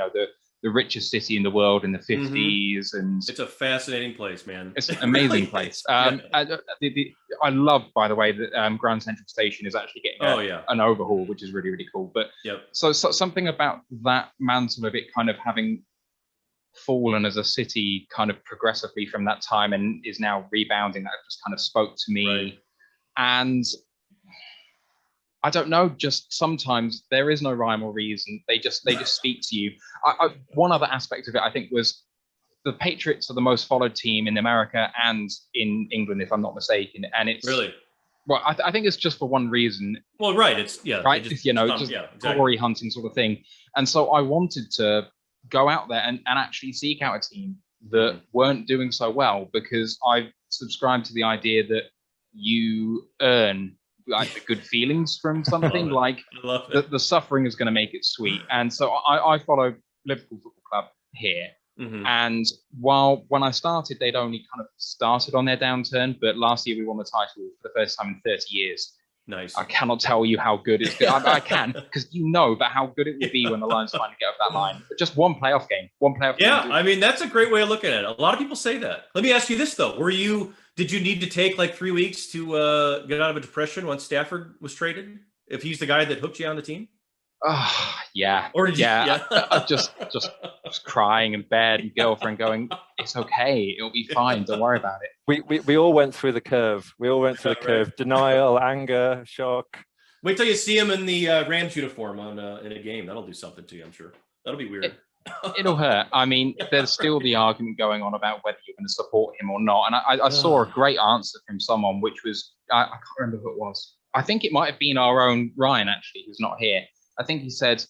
Speaker 1: the richest city in the world in the 50s. And
Speaker 5: it's a fascinating place, man.
Speaker 1: It's an amazing place. I love, by the way, that Grand Central Station is actually getting an overhaul, which is really, really cool. But so something about that mantle of it kind of having fallen as a city kind of progressively from that time and is now rebounding, that just kind of spoke to me.
Speaker 5: Right.
Speaker 1: And I don't know, just sometimes there is no rhyme or reason. They just speak to you. One other aspect of it, I think, was the Patriots are the most followed team in America and in England, if I'm not mistaken. And it's
Speaker 5: really,
Speaker 1: well, I think it's just for one reason.
Speaker 5: Well, right. It's right.
Speaker 1: Just, glory hunting sort of thing. And so I wanted to go out there and actually seek out a team that weren't doing so well, because I subscribe to the idea that you earn like the good feelings from something. Like the suffering is going to make it sweet. And so I follow Liverpool Football Club here. And when I started, they'd only kind of started on their downturn, but last year we won the title for the first time in 30 years.
Speaker 5: Nice.
Speaker 1: I cannot tell you how good it's good. I can, because but how good it will be when the Lions finally get up that line. But just one playoff game.
Speaker 5: Yeah, I mean, that's a great way of looking at it. A lot of people say that. Let me ask you this, though. Did you need to take like 3 weeks to get out of a depression once Stafford was traded? If he's the guy that hooked you on the team?
Speaker 1: Yeah.
Speaker 5: Or did you?
Speaker 1: I just crying in bed, and girlfriend going, "It's okay, it'll be fine. Don't worry about it."
Speaker 2: We all went through the curve. Curve: denial, anger, shock.
Speaker 5: Wait till you see him in the Rams uniform in a game. That'll do something to you, I'm sure. That'll be weird.
Speaker 1: It'll hurt. I mean, there's still the argument going on about whether you're going to support him or not. And I saw a great answer from someone, which was I can't remember who it was. I think it might have been our own Ryan, actually, who's not here. I think he said,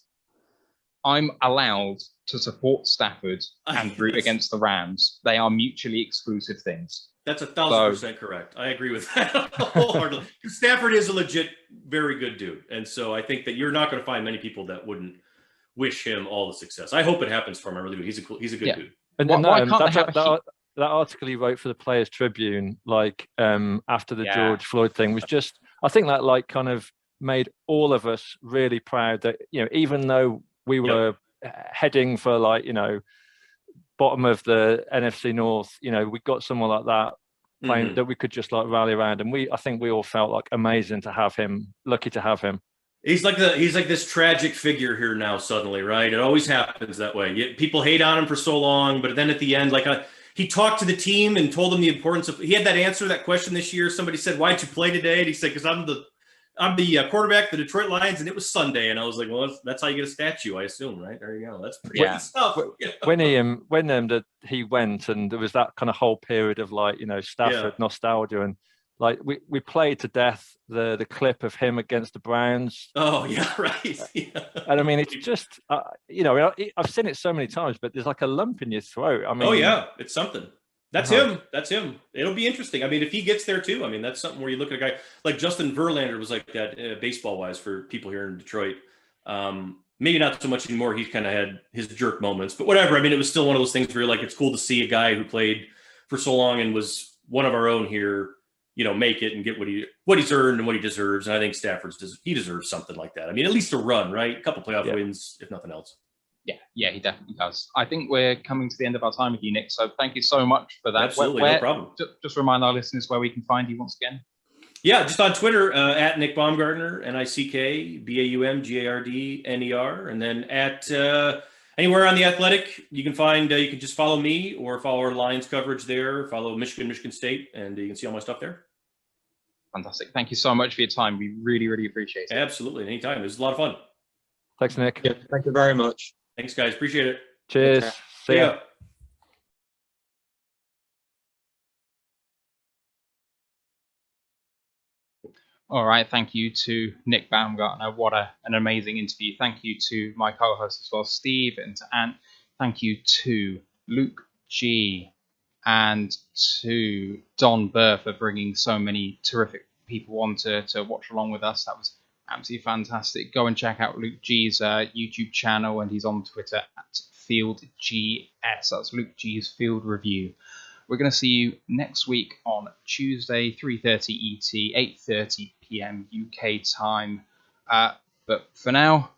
Speaker 1: "I'm allowed to support Stafford and root against the Rams. They are mutually exclusive things."
Speaker 5: That's 1,000% correct. I agree with that wholeheartedly. Stafford is a legit, very good dude. And so I think that you're not going to find many people that wouldn't wish him all the success. I hope it happens for him. I really do. He's a good dude.
Speaker 2: And that article he wrote for the Players Tribune, like after the George Floyd thing, was just, I think that like kind of made all of us really proud that, even though we were heading for like, bottom of the NFC North, we got someone like that playing that we could just like rally around. And I think we all felt like amazing to have him, lucky to have him.
Speaker 5: He's like this tragic figure here now suddenly, right? It always happens that way. People hate on him for so long, but then at the end, he talked to the team and told them the importance of, he had that answer to that question this year. Somebody said, "Why'd you play today?" And he said, "Because I'm the quarterback of the Detroit Lions, and it was Sunday." And I was like, "Well, that's how you get a statue, I assume, right?" There you go. That's pretty good stuff.
Speaker 2: When he went, and there was that kind of whole period of like, Stafford nostalgia, and like we played to death the clip of him against the Browns.
Speaker 5: Oh yeah, right. Yeah.
Speaker 2: And I mean, it's just I've seen it so many times, but there's like a lump in your throat. I mean,
Speaker 5: oh yeah, it's something. That's him. That's him. It'll be interesting. I mean, if he gets there too, I mean, that's something where you look at a guy like Justin Verlander was like that baseball wise for people here in Detroit. Maybe not so much anymore. He's kind of had his jerk moments, but whatever. I mean, it was still one of those things where you're like, it's cool to see a guy who played for so long and was one of our own here, make it and get what he's earned and what he deserves. And I think he deserves something like that. I mean, at least a run, right? A couple playoff wins, if nothing else.
Speaker 1: Yeah, he definitely does. I think we're coming to the end of our time with you, Nick. So thank you so much for that.
Speaker 5: Absolutely, no problem.
Speaker 1: Just remind our listeners where we can find you once again.
Speaker 5: Yeah, just on Twitter, at Nick Baumgardner, NickBaumgardner, and then at anywhere on The Athletic. You can find, you can just follow me or follow our Lions coverage there, follow Michigan State, and you can see all my stuff there.
Speaker 1: Fantastic. Thank you so much for your time. We really, really appreciate it.
Speaker 5: Absolutely. Anytime. It was a lot of fun.
Speaker 2: Thanks, Nick.
Speaker 4: Yeah, thank you very much.
Speaker 5: Thanks, guys. Appreciate it.
Speaker 2: Cheers.
Speaker 4: Okay.
Speaker 2: See ya.
Speaker 1: All right. Thank you to Nick Baumgardner. What an amazing interview. Thank you to my co-host as well, Steve, and to Ant. Thank you to Luke G and to Don Burr for bringing so many terrific people on to watch along with us. That was absolutely fantastic. Go and check out Luke G's YouTube channel, and he's on Twitter at FieldGS. That's Luke G's Field Review. We're going to see you next week on Tuesday, 3:30 ET, 8:30 PM UK time. But for now,